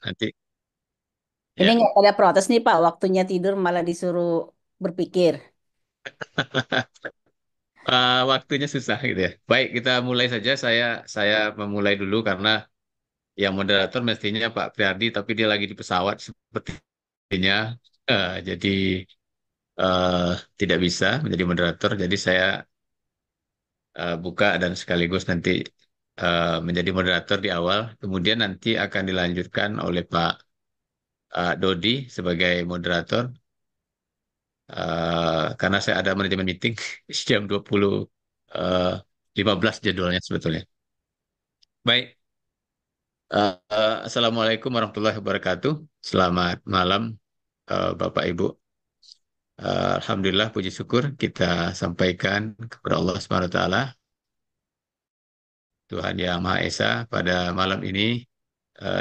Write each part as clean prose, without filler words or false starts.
Nanti Ini ya. nggak ada protes nih Pak, waktunya tidur malah disuruh berpikir. Waktunya susah gitu ya. Baik, kita mulai saja. Saya memulai dulu karena yang moderator mestinya Pak Priardi, tapi dia lagi di pesawat sepertinya. Jadi eh, tidak bisa menjadi moderator. Jadi saya buka dan sekaligus nanti menjadi moderator di awal. Kemudian nanti akan dilanjutkan oleh Pak Dodi sebagai moderator. Karena saya ada manajemen meeting jam 20 eh, 15 jadwalnya sebetulnya. Baik, Assalamualaikum warahmatullahi wabarakatuh. Selamat malam, Bapak Ibu. Alhamdulillah, puji syukur kita sampaikan kepada Allah Subhanahu wa Ta'ala, Tuhan Yang Maha Esa, pada malam ini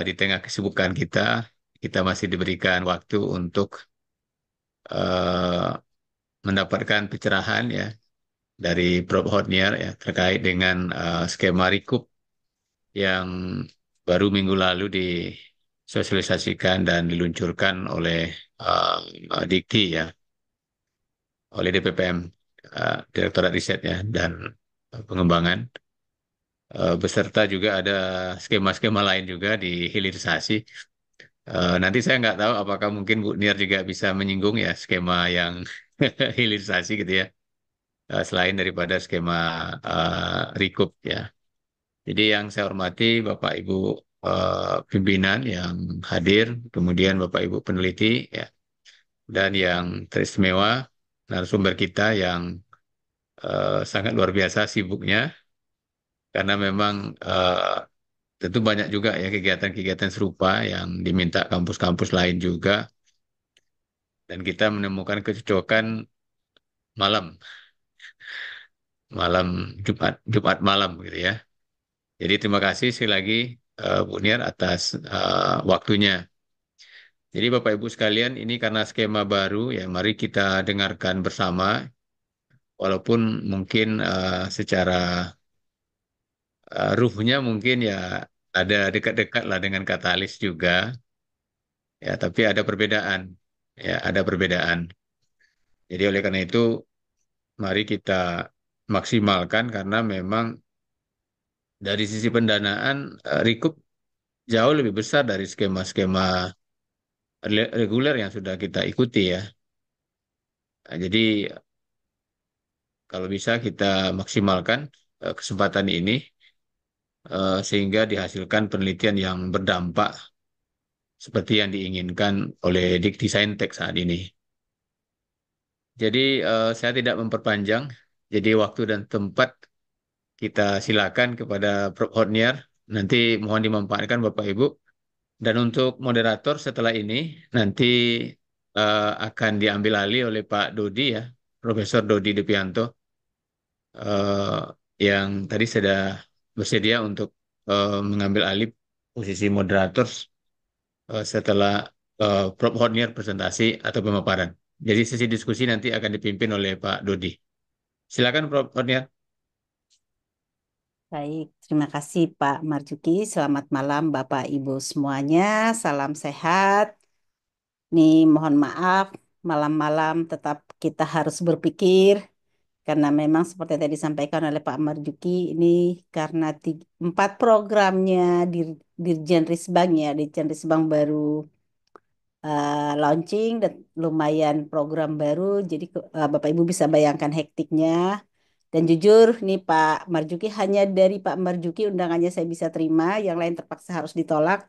di tengah kesibukan kita masih diberikan waktu untuk eh, mendapatkan pencerahan ya dari Prof. Hotnier ya terkait dengan skema recoup yang baru minggu lalu disosialisasikan dan diluncurkan oleh Dikti ya, oleh DPPM, Direktorat Riset ya dan Pengembangan. Beserta juga ada skema-skema lain juga di hilirisasi. Nanti saya nggak tahu apakah mungkin Bu Niar juga bisa menyinggung ya skema yang hilirisasi gitu ya, selain daripada skema recoup ya. Jadi yang saya hormati Bapak Ibu pimpinan yang hadir, kemudian Bapak Ibu peneliti ya, dan yang teristimewa narasumber kita yang sangat luar biasa sibuknya karena memang tentu banyak juga ya kegiatan-kegiatan serupa yang diminta kampus-kampus lain juga dan kita menemukan kecocokan malam malam Jumat malam gitu ya. Jadi terima kasih sekali lagi Bu Niar atas waktunya. Jadi Bapak Ibu sekalian, ini karena skema baru ya, mari kita dengarkan bersama, walaupun mungkin secara ruhnya mungkin ya ada dekat-dekat lah dengan katalis juga, ya, tapi ada perbedaan, ya, ada perbedaan. Jadi oleh karena itu, mari kita maksimalkan karena memang dari sisi pendanaan, Recoup jauh lebih besar dari skema-skema reguler yang sudah kita ikuti ya. Nah, jadi kalau bisa kita maksimalkan kesempatan ini sehingga dihasilkan penelitian yang berdampak seperti yang diinginkan oleh Dikti Saintek saat ini. Jadi saya tidak memperpanjang. Jadi waktu dan tempat kita silakan kepada Prof. Hotniar. Nanti mohon dimanfaatkan Bapak Ibu. Dan untuk moderator setelah ini nanti akan diambil alih oleh Pak Dodi ya, Profesor Dodi Depianto, eh, yang tadi sudah bersedia untuk mengambil alih posisi moderator setelah Prof. Hotnier presentasi atau pemaparan. Jadi sesi diskusi nanti akan dipimpin oleh Pak Dodi. Silakan Prof. Hotnier. Baik, terima kasih Pak Marjuki. Selamat malam Bapak Ibu semuanya. Salam sehat. Nih mohon maaf, malam-malam tetap kita harus berpikir karena memang seperti yang tadi disampaikan oleh Pak Marjuki ini karena empat programnya Dirjen Risbang ya, Dirjen Risbang baru launching dan lumayan program baru. Jadi Bapak Ibu bisa bayangkan hektiknya. Dan jujur nih Pak Marjuki hanya dari Pak Marjuki undangannya saya bisa terima, yang lain terpaksa harus ditolak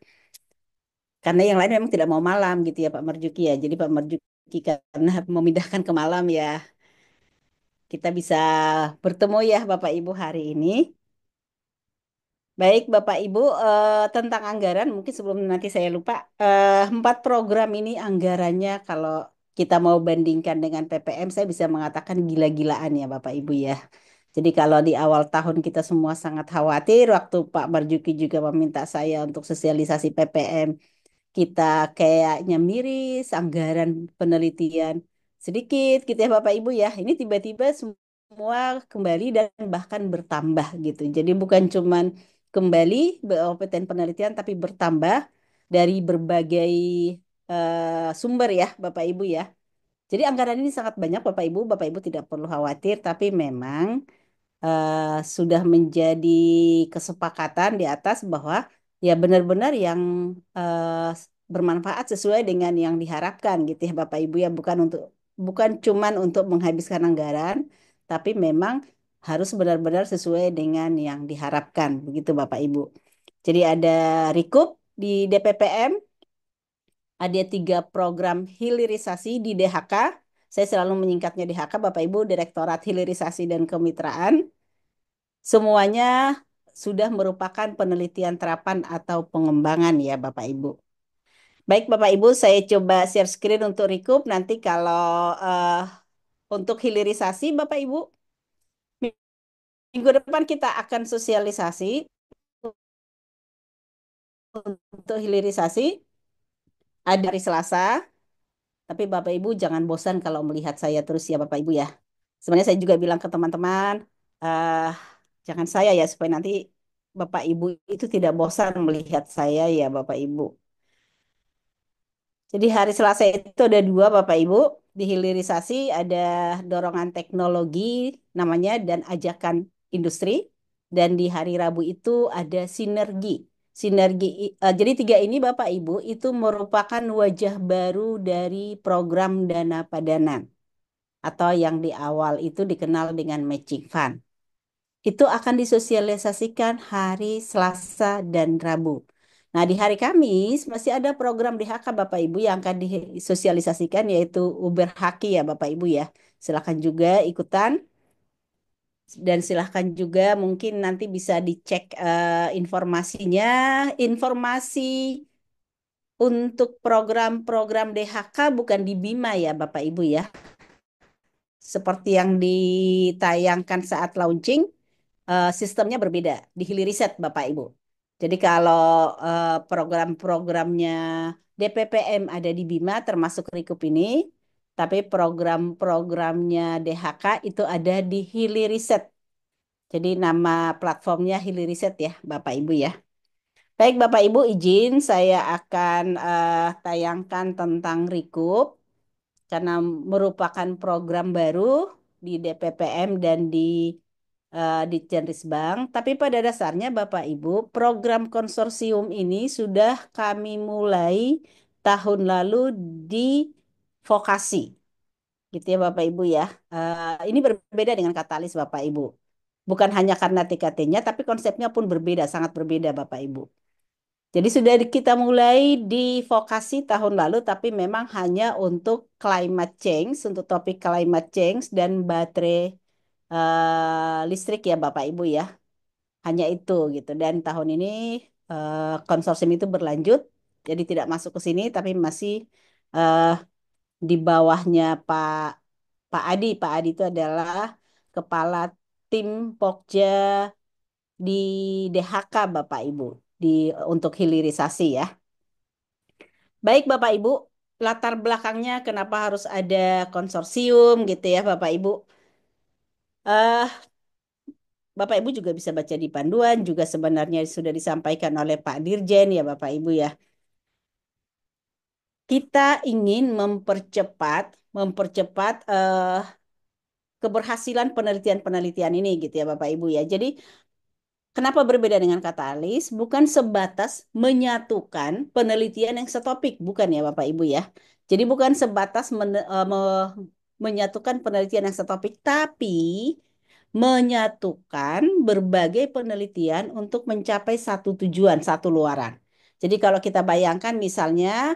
karena yang lain memang tidak mau malam gitu ya Pak Marjuki ya. Jadi Pak Marjuki karena memindahkan ke malam ya. Kita bisa bertemu ya Bapak Ibu hari ini. Baik Bapak Ibu, tentang anggaran mungkin sebelum nanti saya lupa, empat program ini anggarannya kalau kita mau bandingkan dengan PPM saya bisa mengatakan gila-gilaan ya Bapak Ibu ya. Jadi kalau di awal tahun kita semua sangat khawatir waktu Pak Marjuki juga meminta saya untuk sosialisasi PPM, kita kayaknya miris, anggaran penelitian sedikit gitu ya Bapak Ibu ya. Ini tiba-tiba semua kembali dan bahkan bertambah gitu. Jadi bukan cuman kembali kompeten penelitian tapi bertambah. dari berbagai sumber ya, Bapak Ibu ya. Jadi anggaran ini sangat banyak Bapak Ibu tidak perlu khawatir, tapi memang sudah menjadi kesepakatan di atas bahwa ya benar-benar yang bermanfaat sesuai dengan yang diharapkan gitu ya Bapak Ibu ya, bukan cuman untuk menghabiskan anggaran, tapi memang harus benar-benar sesuai dengan yang diharapkan begitu Bapak Ibu. Jadi ada Rikup di DPPM, ada 3 program hilirisasi di DHK. Saya selalu menyingkatnya DHK, Bapak Ibu, Direktorat Hilirisasi dan Kemitraan. Semuanya sudah merupakan penelitian terapan atau pengembangan ya Bapak Ibu. Baik Bapak Ibu, saya coba share screen untuk Rikup. Nanti kalau untuk hilirisasi Bapak Ibu, minggu depan kita akan sosialisasi untuk hilirisasi ada hari Selasa. Tapi Bapak Ibu jangan bosan kalau melihat saya terus ya Bapak Ibu ya. Sebenarnya saya juga bilang ke teman-teman, eh jangan saya ya supaya nanti Bapak Ibu itu tidak bosan melihat saya ya Bapak Ibu. Jadi hari Selasa itu ada 2 Bapak Ibu. Di hilirisasi ada dorongan teknologi namanya dan ajakan industri. Dan di hari Rabu itu ada sinergi. Jadi 3 ini Bapak Ibu itu merupakan wajah baru dari program dana padanan. Atau yang di awal itu dikenal dengan matching fund. Itu akan disosialisasikan hari Selasa dan Rabu. Nah, di hari Kamis masih ada program DHK Bapak Ibu yang akan disosialisasikan yaitu Uber Haki ya Bapak Ibu ya. Silakan juga ikutan dan silahkan juga mungkin nanti bisa dicek informasinya. Informasi untuk program-program DHK bukan di Bima ya Bapak Ibu ya. Seperti yang ditayangkan saat launching, sistemnya berbeda di Hilirisat Bapak Ibu. Jadi kalau program-programnya DPPM ada di Bima termasuk Rikup ini, tapi program-programnya DHK itu ada di Hilirisat. Jadi nama platformnya Hilirisat ya Bapak Ibu ya. Baik Bapak Ibu izin saya akan tayangkan tentang Rikup karena merupakan program baru di DPPM dan di Ditjenrisbang. Tapi pada dasarnya Bapak Ibu, program konsorsium ini sudah kami mulai tahun lalu di vokasi, gitu ya Bapak Ibu ya. Ini berbeda dengan Katalis Bapak Ibu. Bukan hanya karena TKT-nya, tapi konsepnya pun berbeda, sangat berbeda Bapak Ibu. Jadi sudah kita mulai di vokasi tahun lalu, tapi memang hanya untuk climate change, untuk topik climate change dan baterai listrik ya Bapak Ibu ya. Hanya itu gitu. Dan tahun ini konsorsium itu berlanjut, jadi tidak masuk ke sini, tapi masih eh, di bawahnya Pak Adi. Pak Adi itu adalah kepala tim Pokja di DHK Bapak Ibu di untuk hilirisasi ya. Baik Bapak Ibu, latar belakangnya kenapa harus ada konsorsium gitu ya Bapak Ibu. Eh Bapak Ibu juga bisa baca di panduan, juga sebenarnya sudah disampaikan oleh Pak Dirjen ya Bapak Ibu ya. Kita ingin mempercepat keberhasilan penelitian-penelitian ini gitu ya Bapak Ibu ya. Jadi kenapa berbeda dengan katalis? Bukan sebatas menyatukan penelitian yang setopik, bukan ya Bapak Ibu ya. Jadi bukan sebatas menyatukan penelitian yang setopik, tapi menyatukan berbagai penelitian untuk mencapai satu tujuan, satu luaran. Jadi kalau kita bayangkan misalnya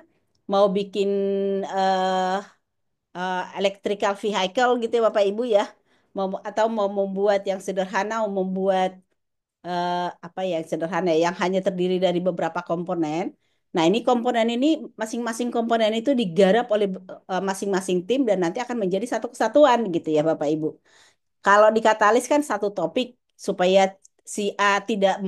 mau bikin eh, electrical vehicle gitu ya Bapak Ibu ya, atau mau membuat yang sederhana, mau membuat apa ya yang sederhana ya, yang hanya terdiri dari beberapa komponen. Nah, ini komponen ini masing-masing komponen itu digarap oleh masing-masing tim dan nanti akan menjadi satu kesatuan gitu ya Bapak Ibu. Kalau di katalis kan satu topik supaya si A tidak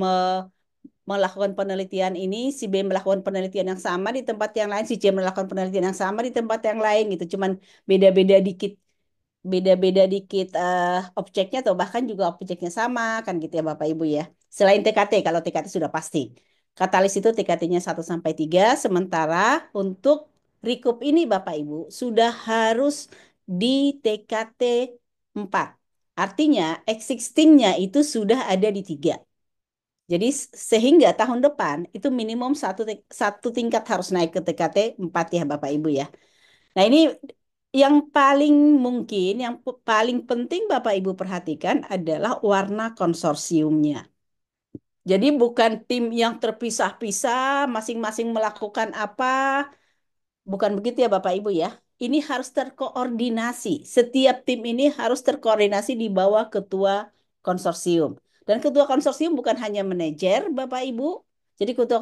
melakukan penelitian ini, si B melakukan penelitian yang sama di tempat yang lain, si C melakukan penelitian yang sama di tempat yang lain gitu. Cuman beda-beda dikit, objeknya atau bahkan juga objeknya sama kan gitu ya Bapak Ibu ya. Selain TKT, kalau TKT sudah pasti. Katalis itu TKT-nya 1 sampai 3, sementara untuk Recoup ini Bapak Ibu sudah harus di TKT 4. Artinya existing-nya itu sudah ada di 3. Jadi sehingga tahun depan itu minimum satu tingkat harus naik ke TKT 4 ya Bapak Ibu ya. Nah ini yang paling mungkin, yang paling penting Bapak Ibu perhatikan adalah warna konsorsiumnya. Jadi bukan tim yang terpisah-pisah, masing-masing melakukan apa, bukan begitu ya Bapak Ibu ya. Ini harus terkoordinasi. Setiap tim ini harus terkoordinasi di bawah ketua konsorsium. Dan ketua konsorsium bukan hanya manajer Bapak Ibu. Jadi ketua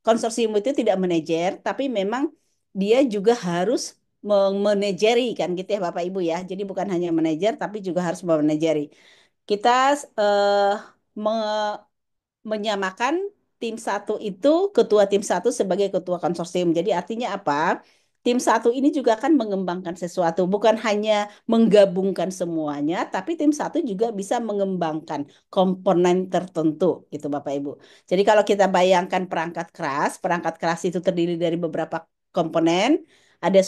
konsorsium itu tidak manajer, tapi memang dia juga harus memanajeri kan gitu ya Bapak Ibu ya. Jadi bukan hanya manajer tapi juga harus memanajeri. Kita eh, menyamakan tim satu itu ketua tim satu sebagai ketua konsorsium. Jadi artinya apa? Tim satu ini juga akan mengembangkan sesuatu, bukan hanya menggabungkan semuanya, tapi tim satu juga bisa mengembangkan komponen tertentu, gitu Bapak Ibu. Jadi kalau kita bayangkan perangkat keras itu terdiri dari beberapa komponen. Ada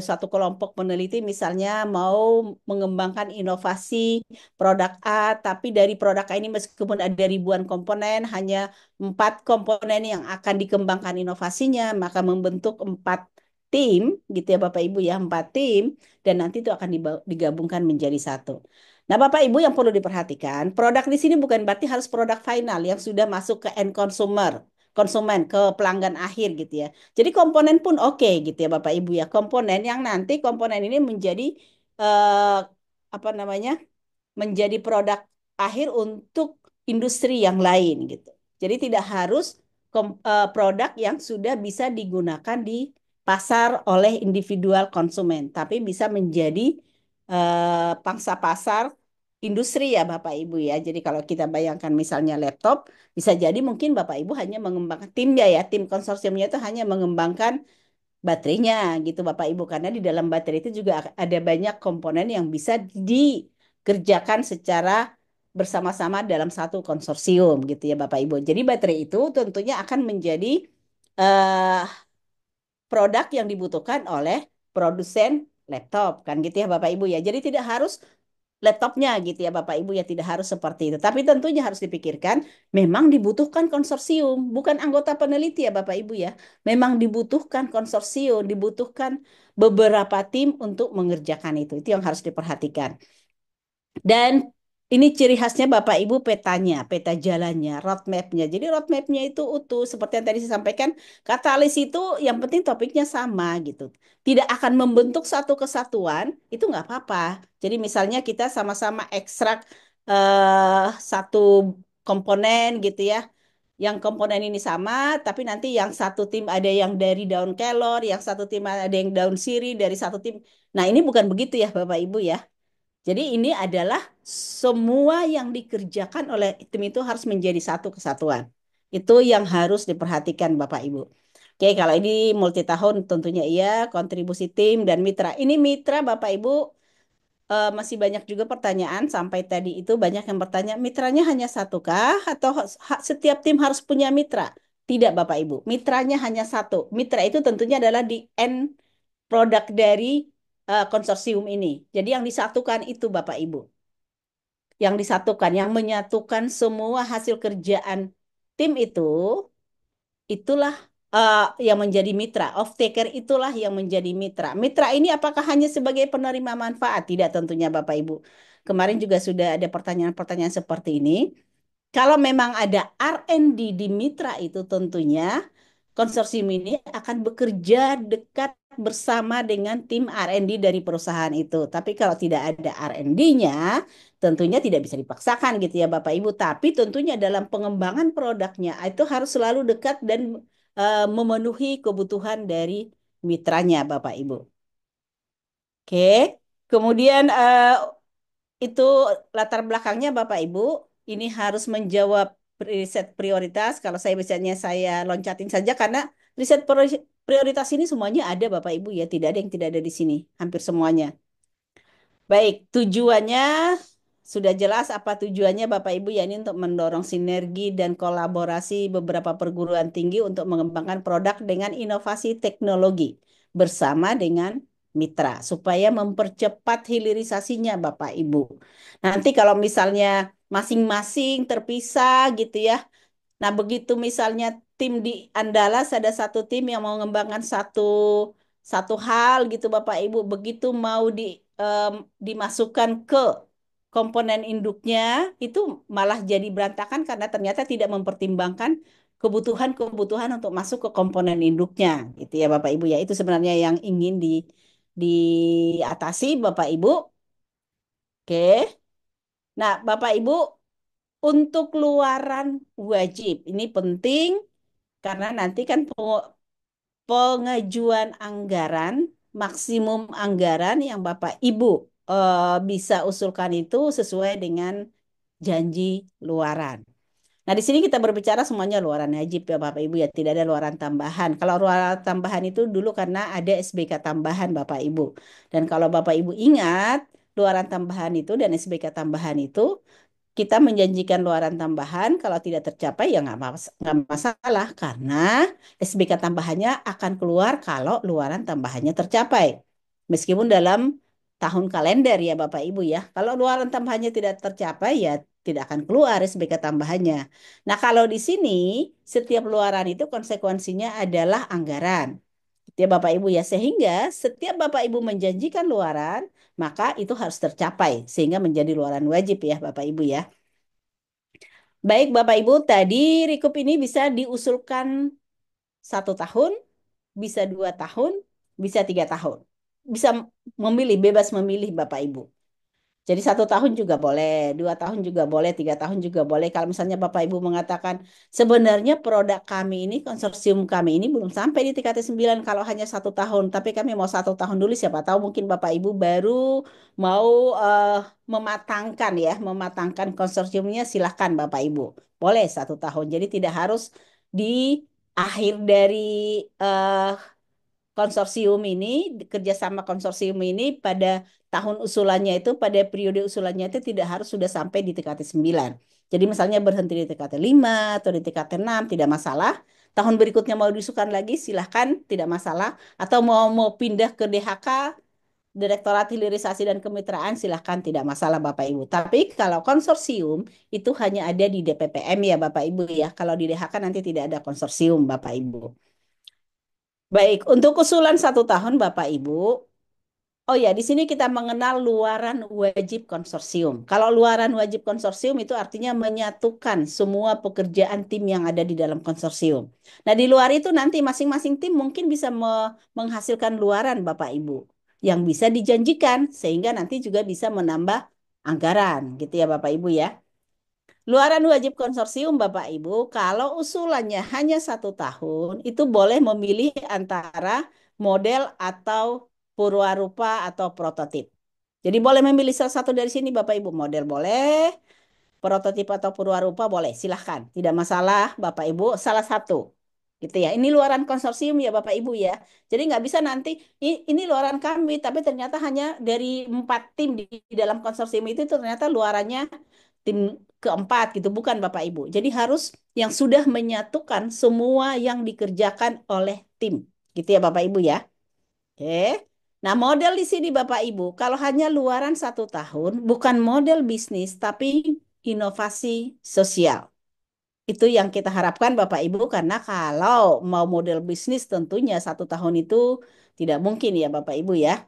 suatu kelompok peneliti misalnya mau mengembangkan inovasi produk A, tapi dari produk A ini meskipun ada ribuan komponen, hanya 4 komponen yang akan dikembangkan inovasinya, maka membentuk 4 tim, gitu ya Bapak Ibu ya, 4 tim, dan nanti itu akan digabungkan menjadi satu. Nah Bapak Ibu yang perlu diperhatikan, produk di sini bukan berarti harus produk final yang sudah masuk ke end consumer, konsumen, ke pelanggan akhir gitu ya. Jadi komponen pun oke gitu ya Bapak Ibu ya. Komponen yang nanti komponen ini menjadi eh, apa namanya? Menjadi produk akhir untuk industri yang lain gitu. Jadi tidak harus produk yang sudah bisa digunakan di pasar oleh individual konsumen, tapi bisa menjadi pangsa pasar industri ya Bapak Ibu ya. Jadi kalau kita bayangkan misalnya laptop, bisa jadi mungkin Bapak Ibu hanya mengembangkan timnya ya, tim konsorsiumnya itu hanya mengembangkan baterainya gitu Bapak Ibu karena di dalam baterai itu juga ada banyak komponen yang bisa dikerjakan secara bersama-sama dalam satu konsorsium gitu ya Bapak Ibu. Jadi baterai itu tentunya akan menjadi eh, produk yang dibutuhkan oleh produsen laptop kan gitu ya Bapak Ibu ya. Jadi tidak harus laptopnya gitu ya Bapak Ibu ya tidak harus seperti itu. Tapi tentunya harus dipikirkan memang dibutuhkan konsorsium, bukan anggota peneliti ya Bapak Ibu ya. Memang dibutuhkan konsorsium, dibutuhkan beberapa tim untuk mengerjakan itu. Itu yang harus diperhatikan. Dan ini ciri khasnya Bapak Ibu petanya, peta jalannya, roadmap-nya. Jadi roadmap-nya itu utuh. Seperti yang tadi saya sampaikan, katalis itu yang penting topiknya sama gitu. Tidak akan membentuk satu kesatuan, itu nggak apa-apa. Jadi misalnya kita sama-sama ekstrak satu komponen gitu ya. Yang komponen ini sama, tapi nanti yang satu tim ada yang dari daun kelor, yang satu tim ada yang daun sirih, dari satu tim. Nah ini bukan begitu ya Bapak Ibu ya. Jadi ini adalah semua yang dikerjakan oleh tim itu harus menjadi satu kesatuan. Itu yang harus diperhatikan Bapak Ibu. Oke, kalau ini multi tahun tentunya iya, kontribusi tim dan mitra. Ini mitra Bapak Ibu masih banyak juga pertanyaan sampai tadi itu banyak yang bertanya mitranya hanya satu kah atau setiap tim harus punya mitra? Tidak Bapak Ibu, mitranya hanya satu. Mitra itu tentunya adalah di end produk dari konsorsium ini. Jadi yang disatukan itu Bapak Ibu, yang disatukan, yang menyatukan semua hasil kerjaan tim itu, itulah yang menjadi mitra. Off taker itulah yang menjadi mitra. Mitra ini apakah hanya sebagai penerima manfaat? Tidak tentunya Bapak Ibu. Kemarin juga sudah ada pertanyaan-pertanyaan seperti ini. Kalau memang ada R&D di mitra itu tentunya konsorsium ini akan bekerja dekat bersama dengan tim R&D dari perusahaan itu. Tapi kalau tidak ada R&D-nya, tentunya tidak bisa dipaksakan gitu ya Bapak Ibu. Tapi tentunya dalam pengembangan produknya itu harus selalu dekat dan memenuhi kebutuhan dari mitranya Bapak Ibu. Oke, kemudian itu latar belakangnya Bapak Ibu. Ini harus menjawab riset prioritas. Kalau saya biasanya saya loncatin saja karena riset prioritas ini semuanya ada Bapak Ibu ya. Tidak ada yang tidak ada di sini. Hampir semuanya. Baik, tujuannya sudah jelas apa tujuannya Bapak Ibu ya ini untuk mendorong sinergi dan kolaborasi beberapa perguruan tinggi untuk mengembangkan produk dengan inovasi teknologi bersama dengan mitra supaya mempercepat hilirisasinya Bapak Ibu. Nanti kalau misalnya masing-masing terpisah gitu ya. Nah, begitu misalnya tim di Andalas ada satu tim yang mau mengembangkan satu satu hal gitu Bapak Ibu, begitu mau dimasukkan ke komponen induknya itu malah jadi berantakan karena ternyata tidak mempertimbangkan kebutuhan-kebutuhan untuk masuk ke komponen induknya gitu ya Bapak Ibu ya. Itu sebenarnya yang ingin diatasi Bapak Ibu. Oke. Nah, Bapak Ibu untuk luaran wajib ini penting karena nanti kan pengajuan anggaran, maksimum anggaran yang Bapak Ibu bisa usulkan itu sesuai dengan janji luaran. Nah, di sini kita berbicara semuanya luaran wajib ya Bapak Ibu ya, tidak ada luaran tambahan. Kalau luaran tambahan itu dulu karena ada SBK tambahan Bapak Ibu. Dan kalau Bapak Ibu ingat, luaran tambahan itu dan SBK tambahan itu kita menjanjikan luaran tambahan kalau tidak tercapai ya nggak masalah karena SBK tambahannya akan keluar kalau luaran tambahannya tercapai. Meskipun dalam tahun kalender ya Bapak Ibu ya. Kalau luaran tambahannya tidak tercapai ya tidak akan keluar SBK tambahannya. Nah, kalau di sini setiap luaran itu konsekuensinya adalah anggaran. Gitu ya Bapak Ibu ya. Sehingga setiap Bapak Ibu menjanjikan luaran, maka itu harus tercapai sehingga menjadi luaran wajib ya Bapak Ibu ya. Baik Bapak Ibu, tadi Rikup ini bisa diusulkan 1 tahun, bisa 2 tahun, bisa 3 tahun. Bisa memilih, bebas memilih Bapak Ibu. Jadi 1 tahun juga boleh, 2 tahun juga boleh, 3 tahun juga boleh. Kalau misalnya Bapak Ibu mengatakan sebenarnya produk kami ini, konsorsium kami ini belum sampai di TKT 9 kalau hanya 1 tahun. Tapi kami mau 1 tahun dulu, siapa tahu mungkin Bapak Ibu baru mau mematangkan ya, mematangkan konsorsiumnya silahkan Bapak Ibu. Boleh 1 tahun. Jadi tidak harus di akhir dari eh, konsorsium ini, kerjasama konsorsium ini pada tahun usulannya itu, pada periode usulannya itu tidak harus sudah sampai di TKT 9. Jadi misalnya berhenti di TKT 5 atau di TKT 6 tidak masalah. Tahun berikutnya mau diusulkan lagi silahkan tidak masalah. Atau mau mau pindah ke DHK, Direktorat Hilirisasi dan Kemitraan silahkan tidak masalah Bapak Ibu. Tapi kalau konsorsium itu hanya ada di DPPM ya Bapak Ibu ya. Kalau di DHK nanti tidak ada konsorsium Bapak Ibu. Baik, untuk usulan 1 tahun Bapak Ibu, oh ya, di sini kita mengenal luaran wajib konsorsium. Kalau luaran wajib konsorsium itu artinya menyatukan semua pekerjaan tim yang ada di dalam konsorsium. Nah, di luar itu nanti masing-masing tim mungkin bisa menghasilkan luaran Bapak Ibu yang bisa dijanjikan sehingga nanti juga bisa menambah anggaran gitu ya Bapak Ibu ya. Luaran wajib konsorsium Bapak Ibu, kalau usulannya hanya 1 tahun, itu boleh memilih antara model atau purwarupa atau prototip. Jadi boleh memilih salah satu dari sini Bapak Ibu. Model boleh, prototipe atau purwarupa boleh, silahkan. Tidak masalah Bapak Ibu, salah satu. Gitu ya. Ini luaran konsorsium ya Bapak Ibu ya. Jadi nggak bisa nanti, ini luaran kami, tapi ternyata hanya dari 4 tim di dalam konsorsium itu ternyata luarannya tim keempat gitu. Bukan Bapak Ibu. Jadi harus yang sudah menyatukan semua yang dikerjakan oleh tim. Gitu ya Bapak Ibu ya. Oke. Nah, model di sini Bapak Ibu, kalau hanya luaran 1 tahun, bukan model bisnis, tapi inovasi sosial. Itu yang kita harapkan Bapak Ibu, karena kalau mau model bisnis tentunya 1 tahun itu tidak mungkin ya Bapak Ibu ya.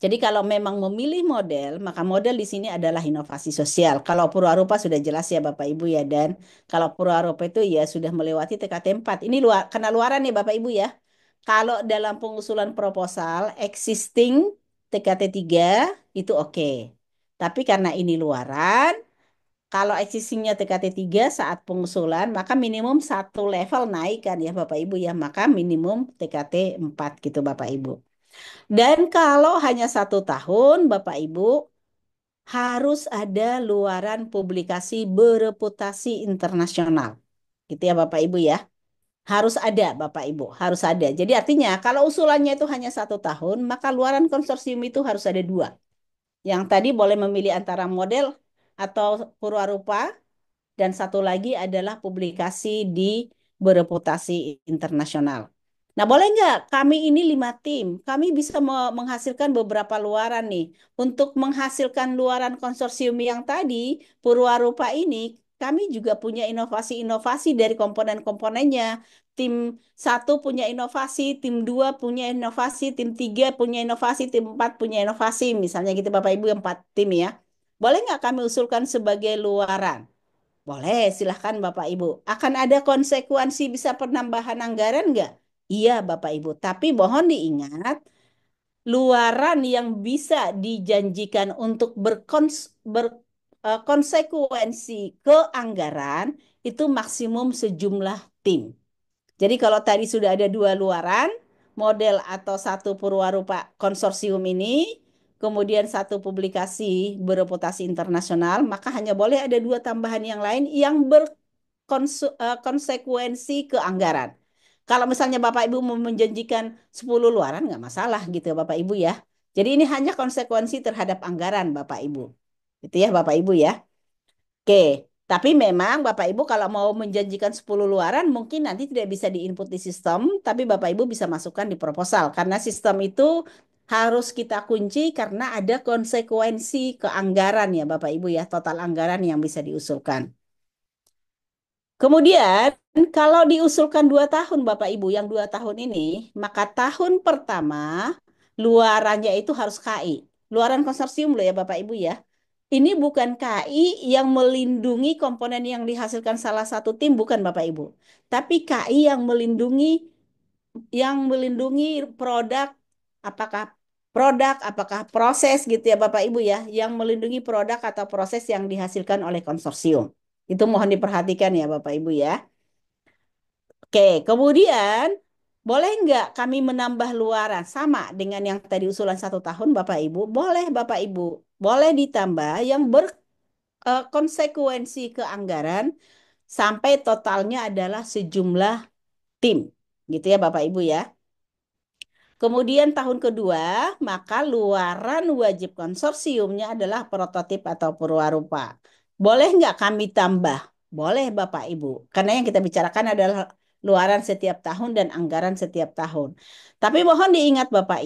Jadi kalau memang memilih model, maka model di sini adalah inovasi sosial. Kalau Purwarupa sudah jelas ya Bapak Ibu ya, dan kalau Purwarupa itu ya sudah melewati TKT 4. Ini luar, kena luaran nih Bapak Ibu ya. Kalau dalam pengusulan proposal existing TKT 3 itu oke. Tapi karena ini luaran, kalau existingnya TKT 3 saat pengusulan, maka minimum 1 level naik kan ya Bapak Ibu ya. Maka minimum TKT 4 gitu Bapak Ibu. Dan kalau hanya 1 tahun, Bapak Ibu harus ada luaran publikasi bereputasi internasional. Gitu ya Bapak Ibu ya. Harus ada Bapak Ibu, harus ada. Jadi artinya kalau usulannya itu hanya 1 tahun, maka luaran konsorsium itu harus ada 2. Yang tadi boleh memilih antara model atau purwarupa, dan satu lagi adalah publikasi di bereputasi internasional. Nah, boleh nggak kami ini 5 tim, kami bisa menghasilkan beberapa luaran nih. Untuk menghasilkan luaran konsorsium yang tadi, Purwarupa ini, kami juga punya inovasi-inovasi dari komponen-komponennya. Tim 1 punya inovasi, tim 2 punya inovasi, tim 3 punya inovasi, tim 4 punya inovasi. Misalnya gitu Bapak Ibu, 4 tim ya. Boleh nggak kami usulkan sebagai luaran? Boleh, silahkan Bapak Ibu. Akan ada konsekuensi bisa penambahan anggaran nggak? Iya Bapak Ibu, tapi mohon diingat, luaran yang bisa dijanjikan untuk berkonsekuensi ke anggaran itu maksimum sejumlah tim. Jadi kalau tadi sudah ada 2 luaran, model atau satu purwarupa konsorsium ini, kemudian satu publikasi bereputasi internasional, maka hanya boleh ada 2 tambahan yang lain yang berkonsekuensi ke anggaran. Kalau misalnya Bapak Ibu mau menjanjikan 10 luaran, nggak masalah gitu ya Bapak Ibu ya. Jadi ini hanya konsekuensi terhadap anggaran Bapak Ibu. Itu ya Bapak Ibu ya. Oke, tapi memang Bapak Ibu kalau mau menjanjikan 10 luaran mungkin nanti tidak bisa diinput di sistem, tapi Bapak Ibu bisa masukkan di proposal karena sistem itu harus kita kunci karena ada konsekuensi ke anggaran ya Bapak Ibu ya, total anggaran yang bisa diusulkan. Kemudian kalau diusulkan 2 tahun Bapak Ibu, yang 2 tahun ini, maka tahun pertama luarannya itu harus KI. Luaran konsorsium loh ya Bapak Ibu ya. Ini bukan KI yang melindungi komponen yang dihasilkan salah satu tim, bukan Bapak Ibu. Tapi KI yang melindungi produk, apakah apakah proses gitu ya Bapak Ibu ya, yang melindungi produk atau proses yang dihasilkan oleh konsorsium. Itu mohon diperhatikan ya Bapak Ibu ya. Oke, kemudian boleh nggak kami menambah luaran sama dengan yang tadi usulan 1 tahun Bapak Ibu? Boleh Bapak Ibu, boleh ditambah yang berkonsekuensi ke anggaran sampai totalnya adalah sejumlah tim. Gitu ya Bapak Ibu ya. Kemudian tahun kedua, maka luaran wajib konsorsiumnya adalah prototip atau purwarupa. Boleh nggak kami tambah? Boleh Bapak Ibu. Karena yang kita bicarakan adalah luaran setiap tahun dan anggaran setiap tahun. Tapi mohon diingat Bapak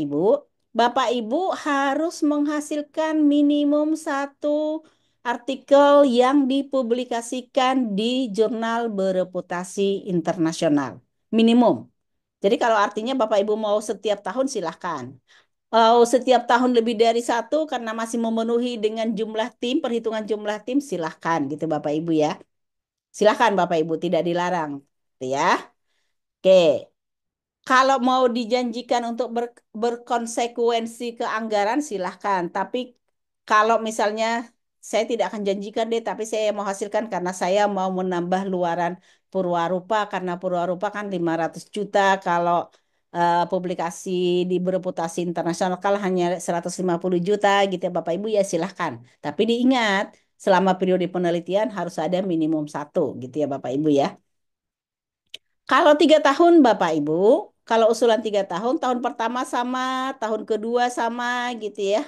Ibu harus menghasilkan minimum satu artikel yang dipublikasikan di jurnal bereputasi internasional. Minimum. Jadi kalau artinya Bapak Ibu mau setiap tahun silahkan. Setiap tahun lebih dari satu karena masih memenuhi dengan jumlah tim, perhitungan jumlah tim silahkan gitu Bapak Ibu ya. Silahkan Bapak Ibu, tidak dilarang. Gitu ya. Oke. Kalau mau dijanjikan untuk berkonsekuensi ke anggaran silahkan. Tapi kalau misalnya saya tidak akan janjikan deh, tapi saya mau hasilkan karena saya mau menambah luaran Purwarupa karena Purwarupa kan 500 juta. Kalau publikasi di bereputasi internasional kalau hanya 150 juta gitu ya Bapak Ibu ya silahkan. Tapi diingat selama periode penelitian harus ada minimum satu gitu ya Bapak Ibu ya. Kalau 3 tahun, Bapak Ibu, kalau usulan 3 tahun, tahun pertama sama, tahun kedua sama gitu ya,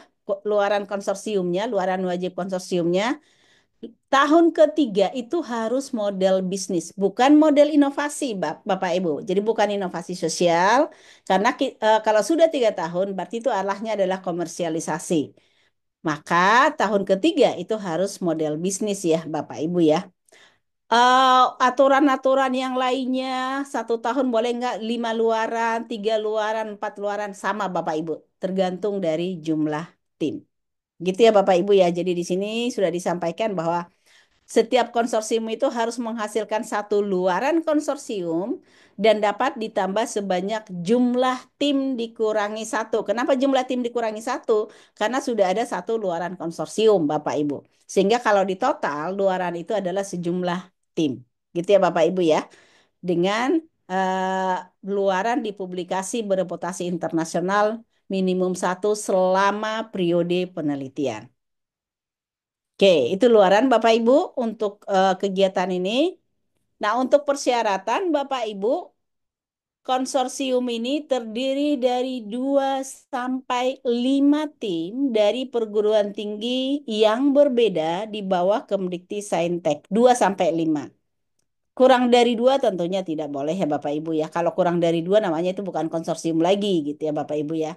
luaran konsorsiumnya, luaran wajib konsorsiumnya. Tahun ketiga itu harus model bisnis, bukan model inovasi, Bapak Ibu. Jadi bukan inovasi sosial, karena kalau sudah 3 tahun, berarti itu arahnya adalah komersialisasi. Maka tahun ketiga itu harus model bisnis ya, Bapak Ibu ya. Aturan-aturan yang lainnya 1 tahun boleh nggak 5 luaran, 3 luaran, 4 luaran sama Bapak Ibu, tergantung dari jumlah tim. Gitu ya Bapak Ibu ya. Jadi di sini sudah disampaikan bahwa setiap konsorsium itu harus menghasilkan satu luaran konsorsium dan dapat ditambah sebanyak jumlah tim dikurangi satu. Kenapa jumlah tim dikurangi satu? Karena sudah ada satu luaran konsorsium, Bapak Ibu. Sehingga kalau di total luaran itu adalah sejumlah tim. Gitu ya Bapak Ibu ya. Dengan eh, luaran di publikasi bereputasi internasional minimum satu selama periode penelitian. Oke, itu luaran Bapak Ibu untuk kegiatan ini. Nah, untuk persyaratan Bapak Ibu konsorsium ini terdiri dari 2 sampai 5 tim dari perguruan tinggi yang berbeda di bawah Kemdikti Saintek. 2 sampai 5. Kurang dari 2 tentunya tidak boleh ya Bapak Ibu ya. Kalau kurang dari 2 namanya itu bukan konsorsium lagi gitu ya Bapak Ibu ya.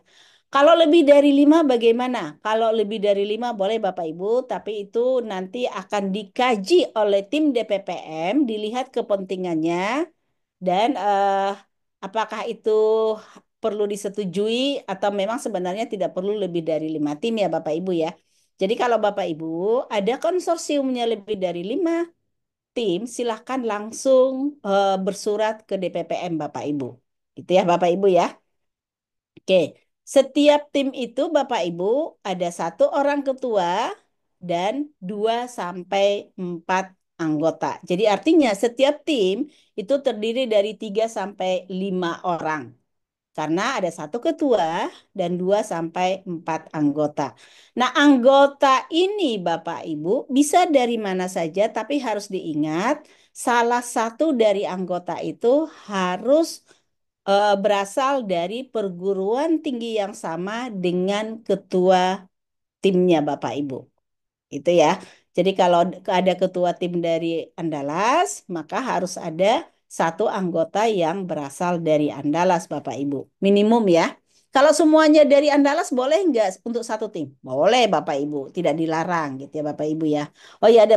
Kalau lebih dari 5 bagaimana? Kalau lebih dari 5 boleh Bapak Ibu, tapi itu nanti akan dikaji oleh tim DPPM, dilihat kepentingannya dan apakah itu perlu disetujui atau memang sebenarnya tidak perlu lebih dari 5 tim ya Bapak Ibu ya. Jadi kalau Bapak Ibu ada konsorsiumnya lebih dari 5 tim, silahkan langsung bersurat ke DPPM Bapak Ibu. Itu ya Bapak Ibu ya. Oke, setiap tim itu Bapak Ibu ada 1 orang ketua dan 2 sampai 4 anggota. Jadi artinya setiap tim itu terdiri dari 3 sampai 5 orang. Karena ada 1 ketua dan 2 sampai 4 anggota. Nah, anggota ini Bapak Ibu bisa dari mana saja, tapi harus diingat salah satu dari anggota itu harus berasal dari perguruan tinggi yang sama dengan ketua timnya Bapak Ibu. Itu ya. Jadi kalau ada ketua tim dari Andalas, maka harus ada 1 anggota yang berasal dari Andalas, Bapak Ibu. Minimum ya. Kalau semuanya dari Andalas boleh nggak untuk 1 tim? Boleh, Bapak Ibu. Tidak dilarang gitu ya, Bapak Ibu ya. Oh ya, ada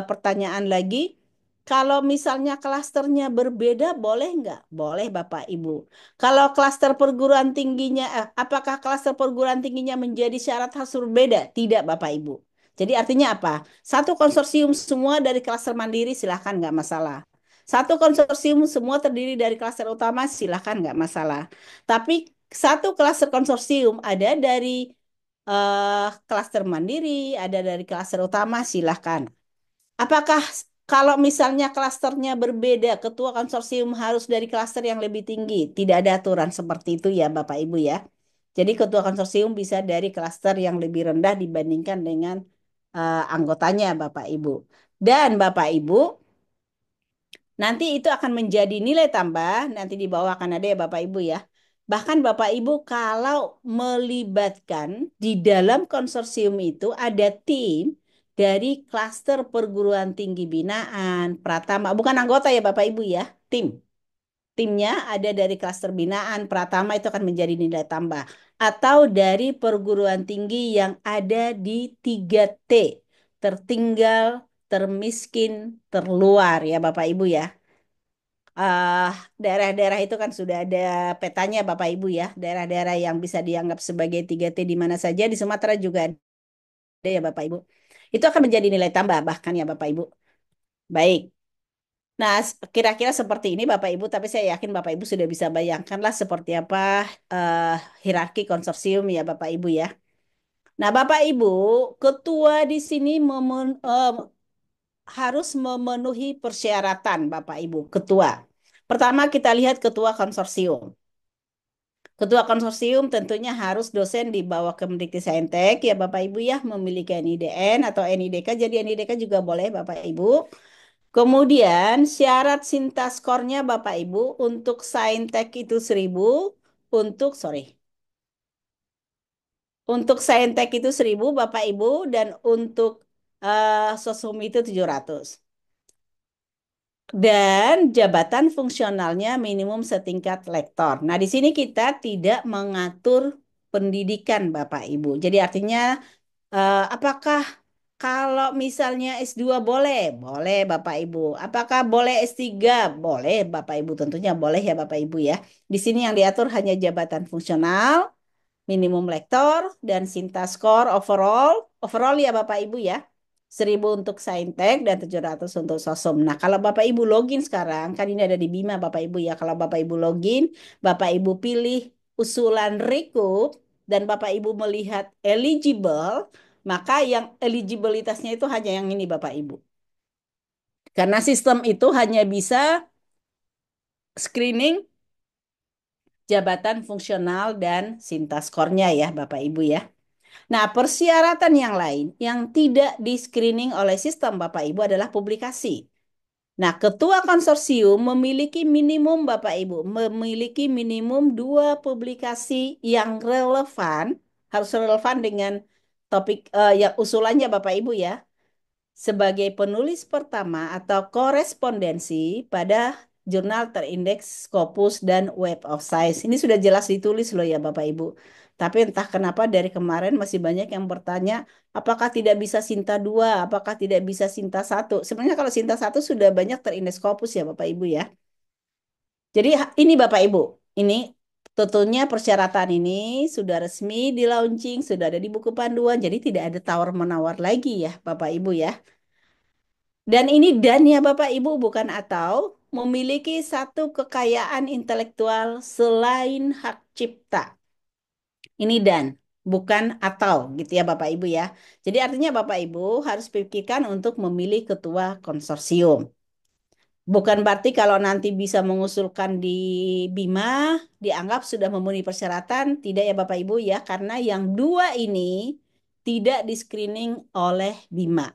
pertanyaan lagi. Kalau misalnya klasternya berbeda, boleh nggak? Boleh, Bapak Ibu. Kalau klaster perguruan tingginya, apakah klaster perguruan tingginya menjadi syarat harus berbeda? Tidak, Bapak Ibu. Jadi artinya apa? Satu konsorsium semua dari klaster mandiri silahkan nggak masalah. Satu konsorsium semua terdiri dari klaster utama silahkan nggak masalah. Tapi satu klaster konsorsium ada dari klaster mandiri, ada dari klaster utama silahkan. Apakah kalau misalnya klasternya berbeda, ketua konsorsium harus dari klaster yang lebih tinggi? Tidak ada aturan seperti itu ya Bapak Ibu ya. Jadi ketua konsorsium bisa dari klaster yang lebih rendah dibandingkan dengan anggotanya Bapak Ibu. Dan Bapak Ibu, nanti itu akan menjadi nilai tambah, nanti di bawah akan ada ya Bapak Ibu ya. Bahkan Bapak Ibu kalau melibatkan di dalam konsorsium itu ada tim dari klaster perguruan tinggi binaan, Pratama, bukan anggota ya Bapak Ibu ya, tim. Timnya ada dari klaster binaan, Pratama itu akan menjadi nilai tambah. Atau dari perguruan tinggi yang ada di 3T, tertinggal, termiskin, terluar ya Bapak Ibu ya. eh Daerah-daerah itu kan sudah ada petanya Bapak Ibu ya. Daerah-daerah yang bisa dianggap sebagai 3T di mana saja di Sumatera juga ada ya Bapak Ibu. Itu akan menjadi nilai tambah bahkan ya Bapak Ibu. Baik. Nah, kira-kira seperti ini Bapak Ibu, tapi saya yakin Bapak Ibu sudah bisa bayangkan lah seperti apa eh, hierarki konsorsium ya Bapak Ibu ya. Nah, Bapak Ibu, ketua di sini harus memenuhi persyaratan Bapak Ibu, ketua. Pertama kita lihat ketua konsorsium. Ketua konsorsium tentunya harus dosen di bawah Kemdikti Saintek ya Bapak Ibu ya, memiliki NIDN atau NIDK. Jadi NIDK juga boleh Bapak Ibu. Kemudian syarat Sintaskornya Bapak Ibu untuk Saintek itu 1.000, untuk sorry, untuk Saintek itu 1.000 Bapak Ibu dan untuk Sosum itu 700. Dan jabatan fungsionalnya minimum setingkat lektor. Nah, di sini kita tidak mengatur pendidikan Bapak Ibu. Jadi artinya apakah kalau misalnya S2 boleh? Boleh Bapak Ibu. Apakah boleh S3? Boleh Bapak Ibu. Tentunya boleh ya Bapak Ibu ya. Di sini yang diatur hanya jabatan fungsional, minimum lektor, dan Sintascore overall. Overall ya Bapak Ibu ya. 1.000 untuk Saintek dan 700 untuk Sosum. Nah, kalau Bapak Ibu login sekarang, kan ini ada di Bima Bapak Ibu ya. Kalau Bapak Ibu login, Bapak Ibu pilih usulan recoup dan Bapak Ibu melihat eligible, maka yang eligibilitasnya itu hanya yang ini Bapak Ibu. Karena sistem itu hanya bisa screening jabatan fungsional dan Sintaskornya ya Bapak Ibu ya. Nah, persyaratan yang lain yang tidak di screening oleh sistem Bapak Ibu adalah publikasi. Nah, ketua konsorsium memiliki minimum, Bapak Ibu, memiliki minimum dua publikasi yang relevan, harus relevan dengan topik yang usulannya Bapak Ibu ya, sebagai penulis pertama atau korespondensi pada jurnal terindeks Scopus dan Web of Science. Ini sudah jelas ditulis loh ya Bapak Ibu. Tapi entah kenapa dari kemarin masih banyak yang bertanya, apakah tidak bisa Sinta 2, apakah tidak bisa Sinta 1. Sebenarnya kalau Sinta 1 sudah banyak terindeks Scopus ya Bapak Ibu ya. Jadi ini Bapak Ibu, ini tentunya persyaratan ini sudah resmi di launching, sudah ada di buku panduan, jadi tidak ada tawar-menawar lagi ya Bapak Ibu ya. Dan ini dan ya Bapak Ibu bukan atau memiliki satu kekayaan intelektual selain hak cipta. Ini dan bukan atau gitu ya Bapak Ibu ya. Jadi artinya Bapak Ibu harus pikirkan untuk memilih ketua konsorsium. Bukan berarti kalau nanti bisa mengusulkan di Bima dianggap sudah memenuhi persyaratan, tidak ya Bapak Ibu ya, karena yang dua ini tidak di screening oleh Bima.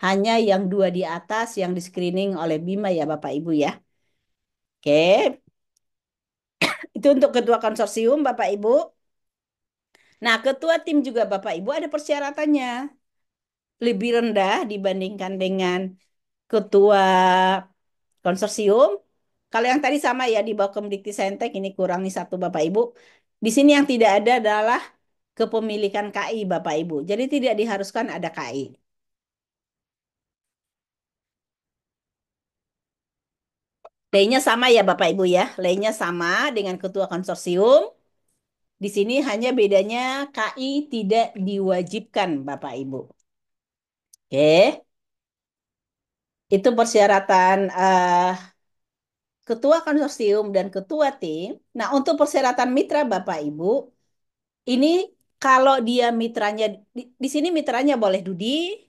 Hanya yang dua di atas yang di screening oleh Bima ya Bapak Ibu ya. Oke, itu untuk ketua konsorsium Bapak Ibu. Nah, ketua tim juga Bapak Ibu ada persyaratannya. Lebih rendah dibandingkan dengan ketua konsorsium. Kalau yang tadi sama ya di bawah Kemdikti ini kurangi satu Bapak Ibu. Di sini yang tidak ada adalah kepemilikan KI Bapak Ibu. Jadi tidak diharuskan ada KI. Lainnya sama ya Bapak Ibu ya. Lainnya sama dengan ketua konsorsium. Di sini hanya bedanya KI tidak diwajibkan Bapak Ibu. Oke, itu persyaratan ketua konsorsium dan ketua tim. Nah, untuk persyaratan mitra Bapak Ibu, ini kalau dia mitranya di sini mitranya boleh Dudi,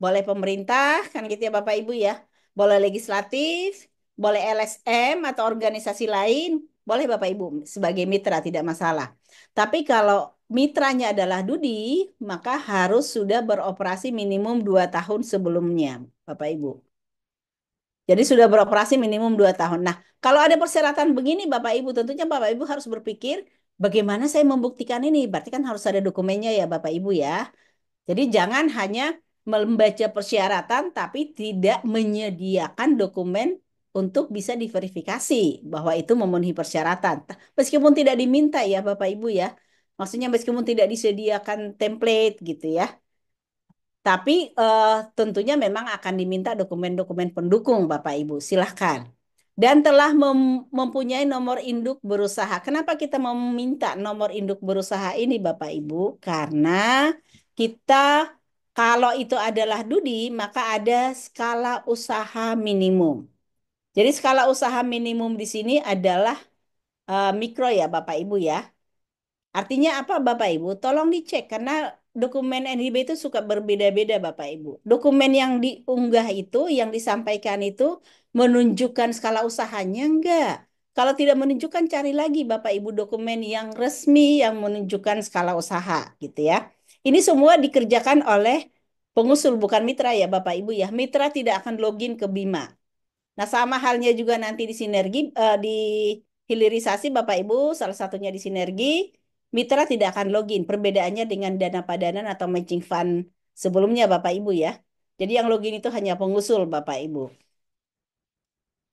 boleh pemerintah, kan gitu ya Bapak Ibu ya. Boleh legislatif, boleh LSM atau organisasi lain, boleh Bapak Ibu sebagai mitra tidak masalah. Tapi kalau mitranya adalah Dudi, maka harus sudah beroperasi minimum 2 tahun sebelumnya, Bapak Ibu. Jadi sudah beroperasi minimum 2 tahun. Nah, kalau ada persyaratan begini, Bapak Ibu, tentunya Bapak Ibu harus berpikir bagaimana saya membuktikan ini. Berarti kan harus ada dokumennya ya, Bapak Ibu ya. Jadi jangan hanya membaca persyaratan tapi tidak menyediakan dokumen untuk bisa diverifikasi bahwa itu memenuhi persyaratan. Meskipun tidak diminta ya, Bapak Ibu ya. Maksudnya meskipun tidak disediakan template gitu ya. Tapi tentunya memang akan diminta dokumen-dokumen pendukung, Bapak Ibu. Silahkan. Dan telah mempunyai nomor induk berusaha. Kenapa kita meminta nomor induk berusaha ini, Bapak Ibu? Karena kita, kalau itu adalah Dudi, maka ada skala usaha minimum. Jadi skala usaha minimum di sini adalah mikro ya, Bapak Ibu ya. Artinya apa Bapak Ibu? Tolong dicek karena dokumen NIB itu suka berbeda-beda Bapak Ibu. Dokumen yang diunggah itu, yang disampaikan itu menunjukkan skala usahanya enggak. Kalau tidak menunjukkan cari lagi Bapak Ibu dokumen yang resmi yang menunjukkan skala usaha gitu ya. Ini semua dikerjakan oleh pengusul bukan mitra ya Bapak Ibu ya. Mitra tidak akan login ke Bima. Nah, sama halnya juga nanti di sinergi, di hilirisasi Bapak Ibu, salah satunya di sinergi, mitra tidak akan login. Perbedaannya dengan dana padanan atau matching fund sebelumnya Bapak Ibu ya. Jadi yang login itu hanya pengusul Bapak Ibu.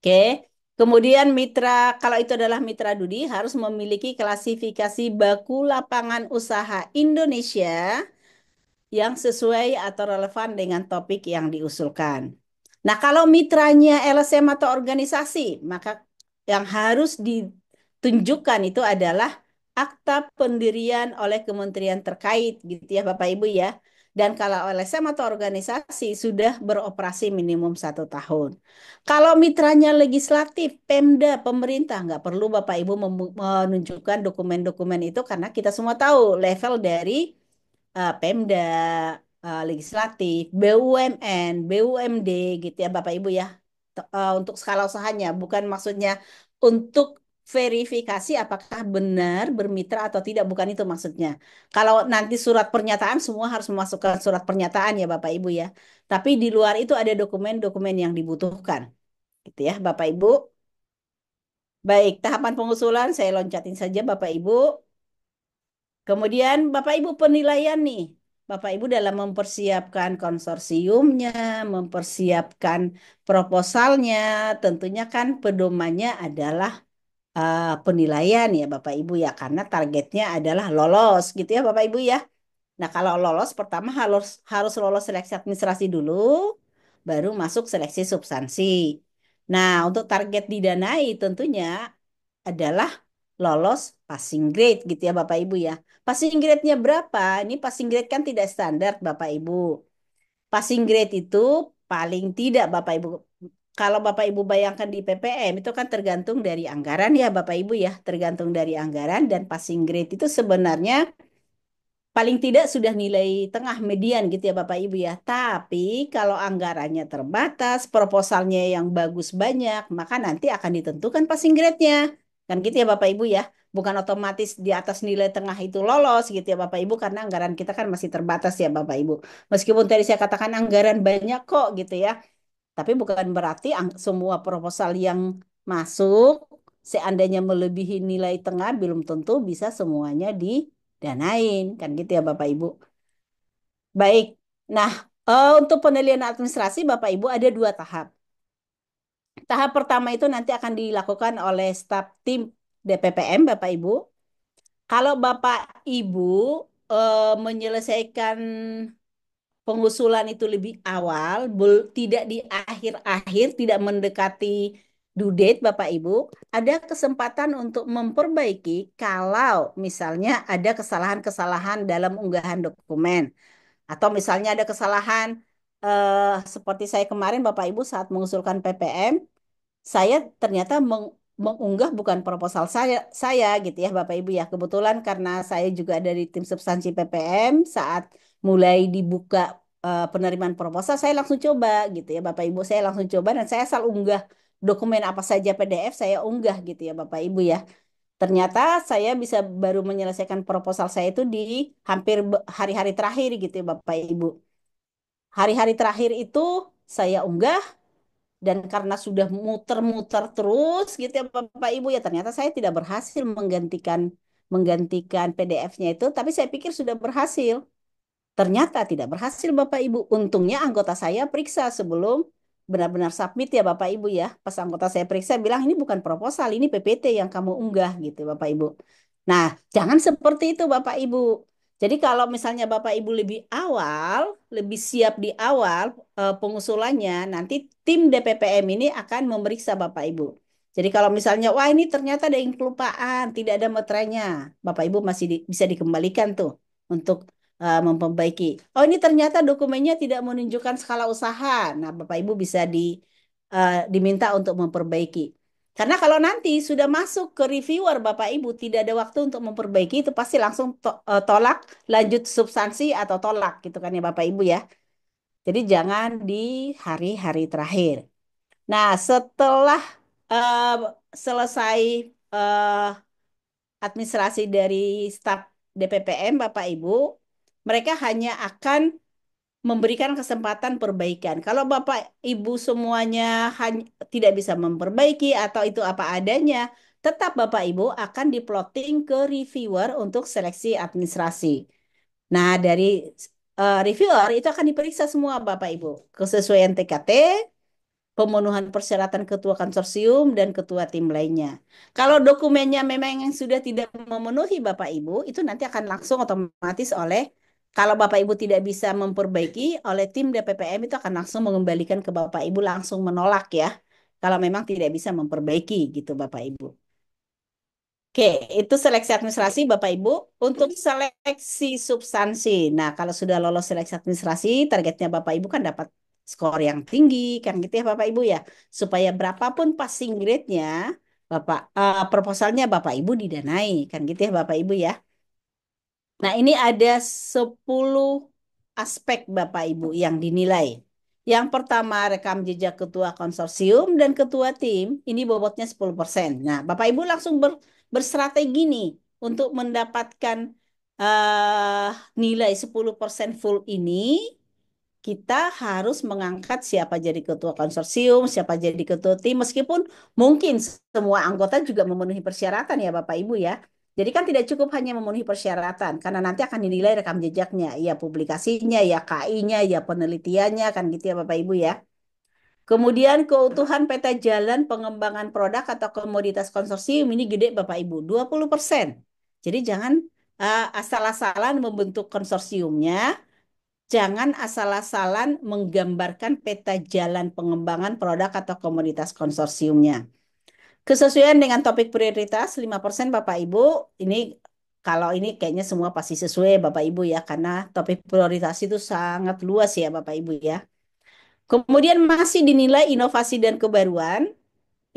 Oke. Kemudian mitra, kalau itu adalah mitra Dudi, harus memiliki klasifikasi baku lapangan usaha Indonesia yang sesuai atau relevan dengan topik yang diusulkan. Nah, kalau mitranya LSM atau organisasi, maka yang harus ditunjukkan itu adalah akta pendirian oleh kementerian terkait, gitu ya Bapak Ibu ya. Dan kalau LSM atau organisasi sudah beroperasi minimum 1 tahun. Kalau mitranya legislatif, Pemda, pemerintah, nggak perlu Bapak Ibu menunjukkan dokumen-dokumen itu karena kita semua tahu level dari Pemda, legislatif, BUMN, BUMD gitu ya Bapak Ibu ya. Untuk skala usahanya, bukan maksudnya untuk verifikasi apakah benar bermitra atau tidak, bukan itu maksudnya. Kalau nanti surat pernyataan semua harus memasukkan surat pernyataan ya Bapak Ibu ya. Tapi di luar itu ada dokumen-dokumen yang dibutuhkan. Gitu ya, Bapak Ibu. Baik, tahapan pengusulan saya loncatin saja Bapak Ibu. Kemudian Bapak Ibu penilaian nih. Bapak Ibu dalam mempersiapkan konsorsiumnya, mempersiapkan proposalnya, tentunya kan pedomannya adalah penilaian ya Bapak Ibu ya, karena targetnya adalah lolos gitu ya Bapak Ibu ya. Nah, kalau lolos pertama harus harus lolos seleksi administrasi dulu, baru masuk seleksi substansi. Nah, untuk target didanai tentunya adalah lolos passing grade gitu ya Bapak Ibu ya. Passing grade-nya berapa? Ini passing grade kan tidak standar Bapak Ibu. Passing grade itu paling tidak Bapak Ibu. Kalau Bapak Ibu bayangkan di PPM itu kan tergantung dari anggaran ya Bapak Ibu ya. Tergantung dari anggaran dan passing grade itu sebenarnya paling tidak sudah nilai tengah median gitu ya Bapak Ibu ya. Tapi kalau anggarannya terbatas, proposalnya yang bagus banyak, maka nanti akan ditentukan passing grade-nya. Kan gitu ya Bapak Ibu ya. Bukan otomatis di atas nilai tengah itu lolos gitu ya Bapak Ibu karena anggaran kita kan masih terbatas ya Bapak Ibu. Meskipun tadi saya katakan anggaran banyak kok gitu ya. Tapi bukan berarti semua proposal yang masuk seandainya melebihi nilai tengah belum tentu bisa semuanya didanain. Kan gitu ya Bapak Ibu. Baik. Nah, untuk penilaian administrasi Bapak Ibu ada dua tahap. Tahap pertama itu nanti akan dilakukan oleh staf tim DPPM Bapak Ibu. Kalau Bapak Ibu menyelesaikan pengusulan itu lebih awal, tidak di akhir-akhir, tidak mendekati due date, Bapak Ibu, ada kesempatan untuk memperbaiki kalau misalnya ada kesalahan-kesalahan dalam unggahan dokumen. Atau misalnya ada kesalahan seperti saya kemarin Bapak Ibu saat mengusulkan PPM, saya ternyata mengunggah bukan proposal saya gitu ya Bapak Ibu ya. Kebetulan karena saya juga dari tim substansi PPM saat mulai dibuka penerimaan proposal saya langsung coba gitu ya Bapak Ibu. Saya langsung coba dan saya asal unggah dokumen apa saja PDF saya unggah gitu ya Bapak Ibu ya. Ternyata saya bisa baru menyelesaikan proposal saya itu di hampir hari-hari terakhir gitu ya Bapak Ibu. Hari-hari terakhir itu saya unggah dan karena sudah muter-muter terus gitu ya Bapak Ibu ya ternyata saya tidak berhasil menggantikan menggantikan PDF-nya itu tapi saya pikir sudah berhasil. Ternyata tidak berhasil Bapak Ibu. Untungnya anggota saya periksa sebelum benar-benar submit ya Bapak Ibu ya. Pas anggota saya periksa bilang ini bukan proposal, ini PPT yang kamu unggah gitu Bapak Ibu. Nah, jangan seperti itu Bapak Ibu. Jadi kalau misalnya Bapak Ibu lebih awal, lebih siap di awal pengusulannya, nanti tim DPPM ini akan memeriksa Bapak Ibu. Jadi kalau misalnya, wah ini ternyata ada yang kelupaan, tidak ada meterainya, Bapak Ibu masih bisa dikembalikan tuh untuk memperbaiki. Oh, ini ternyata dokumennya tidak menunjukkan skala usaha. Nah, Bapak Ibu bisa diminta untuk memperbaiki. Karena kalau nanti sudah masuk ke reviewer Bapak Ibu tidak ada waktu untuk memperbaiki itu pasti langsung tolak lanjut substansi atau tolak gitu kan ya Bapak Ibu ya. Jadi jangan di hari-hari terakhir. Nah, setelah eh, selesai eh, administrasi dari staf DPPM Bapak Ibu, mereka hanya akan memberikan kesempatan perbaikan. Kalau Bapak Ibu semuanya hanya tidak bisa memperbaiki atau itu apa adanya, tetap Bapak Ibu akan diploting ke reviewer untuk seleksi administrasi. Nah, dari reviewer itu akan diperiksa semua Bapak Ibu, kesesuaian TKT, pemenuhan persyaratan ketua konsorsium dan ketua tim lainnya. Kalau dokumennya memang yang sudah tidak memenuhi Bapak Ibu, itu nanti akan langsung otomatis oleh kalau Bapak Ibu tidak bisa memperbaiki oleh tim DPPM itu akan langsung mengembalikan ke Bapak Ibu langsung menolak ya. Kalau memang tidak bisa memperbaiki gitu Bapak Ibu. Oke, itu seleksi administrasi Bapak Ibu. Untuk seleksi substansi. Nah, kalau sudah lolos seleksi administrasi, targetnya Bapak Ibu kan dapat skor yang tinggi, kan gitu ya Bapak Ibu ya. Supaya berapapun passing grade-nya, proposalnya Bapak Ibu didanai, kan gitu ya Bapak Ibu ya. Nah, ini ada 10 aspek Bapak Ibu yang dinilai. Yang pertama, rekam jejak ketua konsorsium dan ketua tim, ini bobotnya 10%. Nah, Bapak Ibu langsung berstrategi nih untuk mendapatkan eh, nilai 10% full ini. kita harus mengangkat siapa jadi ketua konsorsium, siapa jadi ketua tim, meskipun mungkin semua anggota juga memenuhi persyaratan ya Bapak Ibu ya. Jadi kan tidak cukup hanya memenuhi persyaratan, karena nanti akan dinilai rekam jejaknya, ya publikasinya, ya KI-nya, ya penelitiannya, kan gitu ya Bapak Ibu ya. Kemudian keutuhan peta jalan pengembangan produk atau komoditas konsorsium ini gede Bapak Ibu, 20%. Jadi jangan asal-asalan membentuk konsorsiumnya, jangan asal-asalan menggambarkan peta jalan pengembangan produk atau komoditas konsorsiumnya. Kesesuaian dengan topik prioritas 5% Bapak Ibu. Ini kalau ini kayaknya semua pasti sesuai Bapak Ibu ya, karena topik prioritas itu sangat luas ya Bapak Ibu ya. Kemudian masih dinilai inovasi dan kebaruan.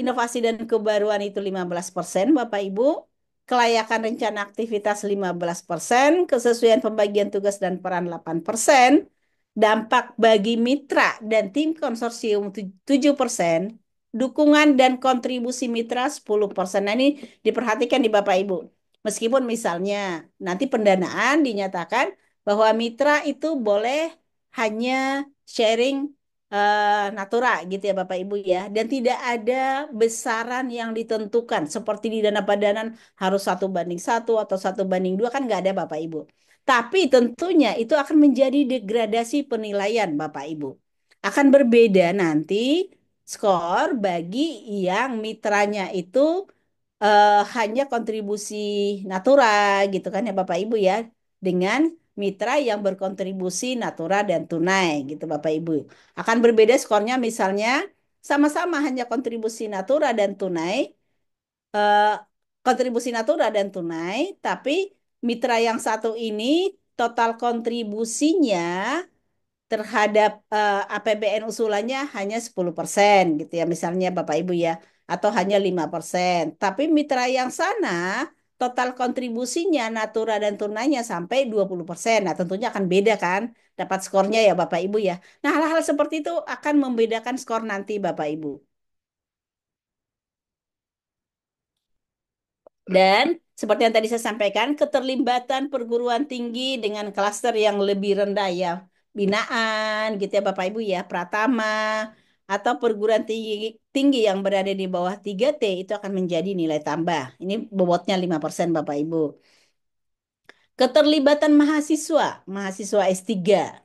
Inovasi dan kebaruan itu 15% Bapak Ibu. Kelayakan rencana aktivitas 15%, kesesuaian pembagian tugas dan peran 8%, dampak bagi mitra dan tim konsorsium 7%, dukungan dan kontribusi mitra 10%. Nah ini diperhatikan di Bapak Ibu. Meskipun misalnya nanti pendanaan dinyatakan bahwa mitra itu boleh hanya sharing natura gitu ya Bapak Ibu ya, dan tidak ada besaran yang ditentukan seperti di dana padanan harus 1:1 atau 1:2, kan nggak ada Bapak Ibu. Tapi tentunya itu akan menjadi degradasi penilaian Bapak Ibu. Akan berbeda nanti skor bagi yang mitranya itu hanya kontribusi natura gitu kan ya Bapak Ibu ya, dengan mitra yang berkontribusi natura dan tunai gitu Bapak Ibu. Akan berbeda skornya misalnya sama-sama hanya kontribusi natura dan tunai, eh, kontribusi natura dan tunai, tapi mitra yang satu ini total kontribusinya terhadap APBN usulannya hanya 10% gitu ya misalnya Bapak Ibu ya, atau hanya 5%. Tapi mitra yang sana total kontribusinya natura dan tunainya sampai 20%. Nah, tentunya akan beda kan dapat skornya ya Bapak Ibu ya. Nah, hal-hal seperti itu akan membedakan skor nanti Bapak Ibu. Dan seperti yang tadi saya sampaikan, keterlibatan perguruan tinggi dengan klaster yang lebih rendah ya, binaan gitu ya Bapak Ibu ya, Pratama, atau perguruan tinggi tinggi yang berada di bawah 3T itu akan menjadi nilai tambah. Ini bobotnya 5% Bapak Ibu. Keterlibatan mahasiswa S3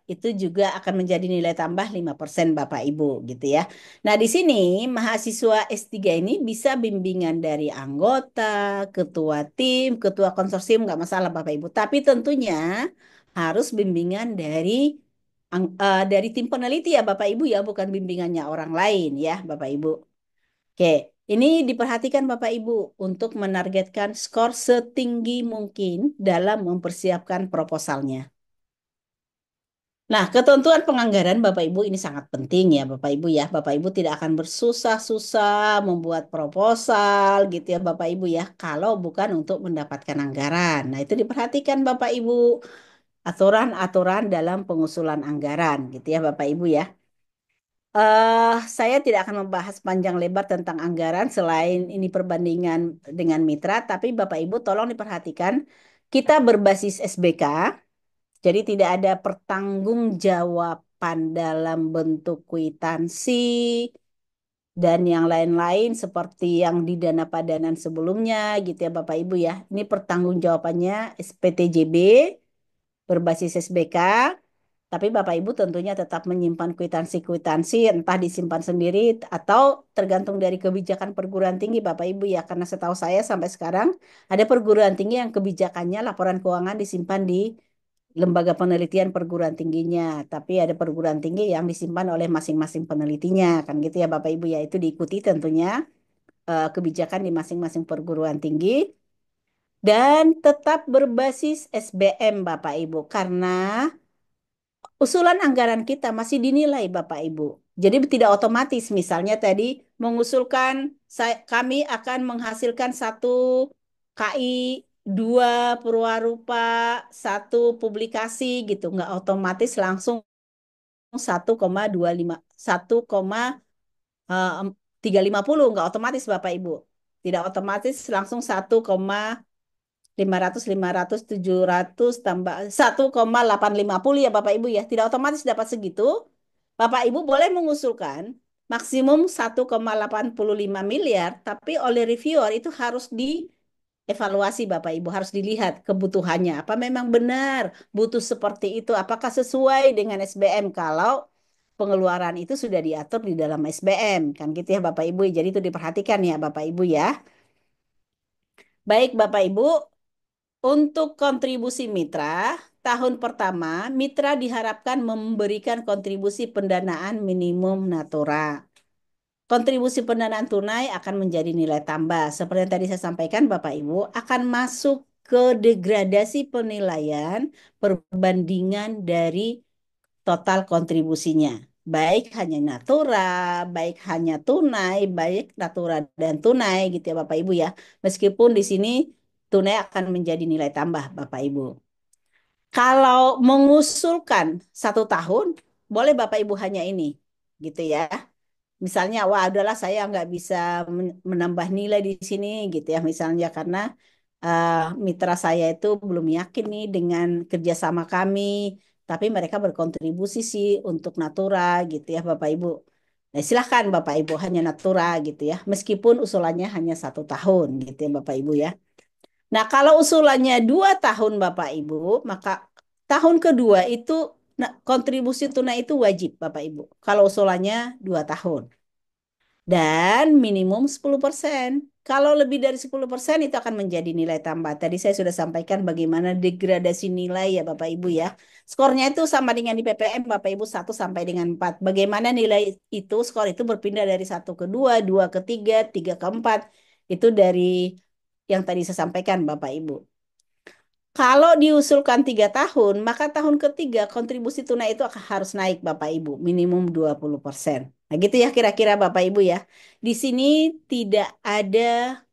itu juga akan menjadi nilai tambah 5% Bapak Ibu gitu ya. Nah, di sini mahasiswa S3 ini bisa bimbingan dari anggota, ketua tim, ketua konsorsium nggak masalah Bapak Ibu. Tapi tentunya harus bimbingan dari tim peneliti ya Bapak Ibu ya, bukan bimbingannya orang lain ya Bapak Ibu. Oke, ini diperhatikan Bapak Ibu untuk menargetkan skor setinggi mungkin dalam mempersiapkan proposalnya. Nah, ketentuan penganggaran Bapak Ibu ini sangat penting ya Bapak Ibu ya. Bapak Ibu tidak akan bersusah-susah membuat proposal gitu ya Bapak Ibu ya, kalau bukan untuk mendapatkan anggaran. Nah, itu diperhatikan Bapak Ibu, aturan-aturan dalam pengusulan anggaran gitu ya Bapak Ibu ya. Saya tidak akan membahas panjang lebar tentang anggaran selain ini perbandingan dengan mitra, tapi Bapak Ibu tolong diperhatikan, kita berbasis SBK, jadi tidak ada pertanggungjawaban dalam bentuk kwitansi dan yang lain-lain seperti yang di dana padanan sebelumnya gitu ya Bapak Ibu ya. Ini pertanggungjawabannya SPTJB berbasis SBK. Tapi Bapak Ibu tentunya tetap menyimpan kwitansi-kwitansi, entah disimpan sendiri atau tergantung dari kebijakan perguruan tinggi Bapak Ibu ya. Karena setahu saya sampai sekarang ada perguruan tinggi yang kebijakannya laporan keuangan disimpan di lembaga penelitian perguruan tingginya. Tapi ada perguruan tinggi yang disimpan oleh masing-masing penelitinya. Kan gitu ya Bapak Ibu ya. Itu diikuti tentunya kebijakan di masing-masing perguruan tinggi. Dan tetap berbasis SBM Bapak Ibu. Karena usulan anggaran kita masih dinilai Bapak Ibu. Jadi tidak otomatis misalnya tadi mengusulkan kami akan menghasilkan satu KI, dua perwarupa, satu publikasi gitu. Nggak otomatis langsung 1,25, 1,350, nggak otomatis Bapak Ibu. Tidak otomatis langsung 1,5 lima ratus 700 tambah 1,850 ya Bapak Ibu ya. Tidak otomatis dapat segitu. Bapak Ibu boleh mengusulkan maksimum 1,85 miliar, tapi oleh reviewer itu harus dievaluasi Bapak Ibu, harus dilihat kebutuhannya. Apa memang benar butuh seperti itu? Apakah sesuai dengan SBM kalau pengeluaran itu sudah diatur di dalam SBM? Kan gitu ya Bapak Ibu. Jadi itu diperhatikan ya Bapak Ibu ya. Baik Bapak Ibu, untuk kontribusi mitra, tahun pertama mitra diharapkan memberikan kontribusi pendanaan minimum natura. Kontribusi pendanaan tunai akan menjadi nilai tambah. Seperti yang tadi saya sampaikan, Bapak Ibu, akan masuk ke degradasi penilaian perbandingan dari total kontribusinya. Baik hanya natura, baik hanya tunai, baik natura dan tunai gitu ya Bapak Ibu ya. Meskipun di sini tunai akan menjadi nilai tambah Bapak Ibu. Kalau mengusulkan 1 tahun, boleh Bapak Ibu hanya ini gitu ya. Misalnya, wah adalah saya nggak bisa menambah nilai di sini gitu ya. Misalnya karena eh, mitra saya itu belum yakin nih dengan kerjasama kami, tapi mereka berkontribusi sih untuk Natura gitu ya Bapak Ibu. Nah, silahkan Bapak Ibu hanya Natura gitu ya, meskipun usulannya hanya 1 tahun gitu ya Bapak Ibu ya. Nah, kalau usulannya 2 tahun Bapak Ibu, maka tahun kedua itu kontribusi tunai itu wajib Bapak Ibu. Kalau usulannya 2 tahun dan minimum 10%. Kalau lebih dari 10% itu akan menjadi nilai tambah. Tadi saya sudah sampaikan bagaimana degradasi nilai ya Bapak Ibu ya. Skornya itu sama dengan di PPM Bapak Ibu 1 sampai dengan 4. Bagaimana nilai itu, skor itu berpindah dari 1 ke 2, 2 ke 3, 3 ke 4. Itu dari yang tadi saya sampaikan Bapak Ibu. Kalau diusulkan 3 tahun, maka tahun ketiga kontribusi tunai itu akan harus naik Bapak Ibu, minimum 20%. Nah gitu ya kira-kira Bapak Ibu ya. Di sini tidak ada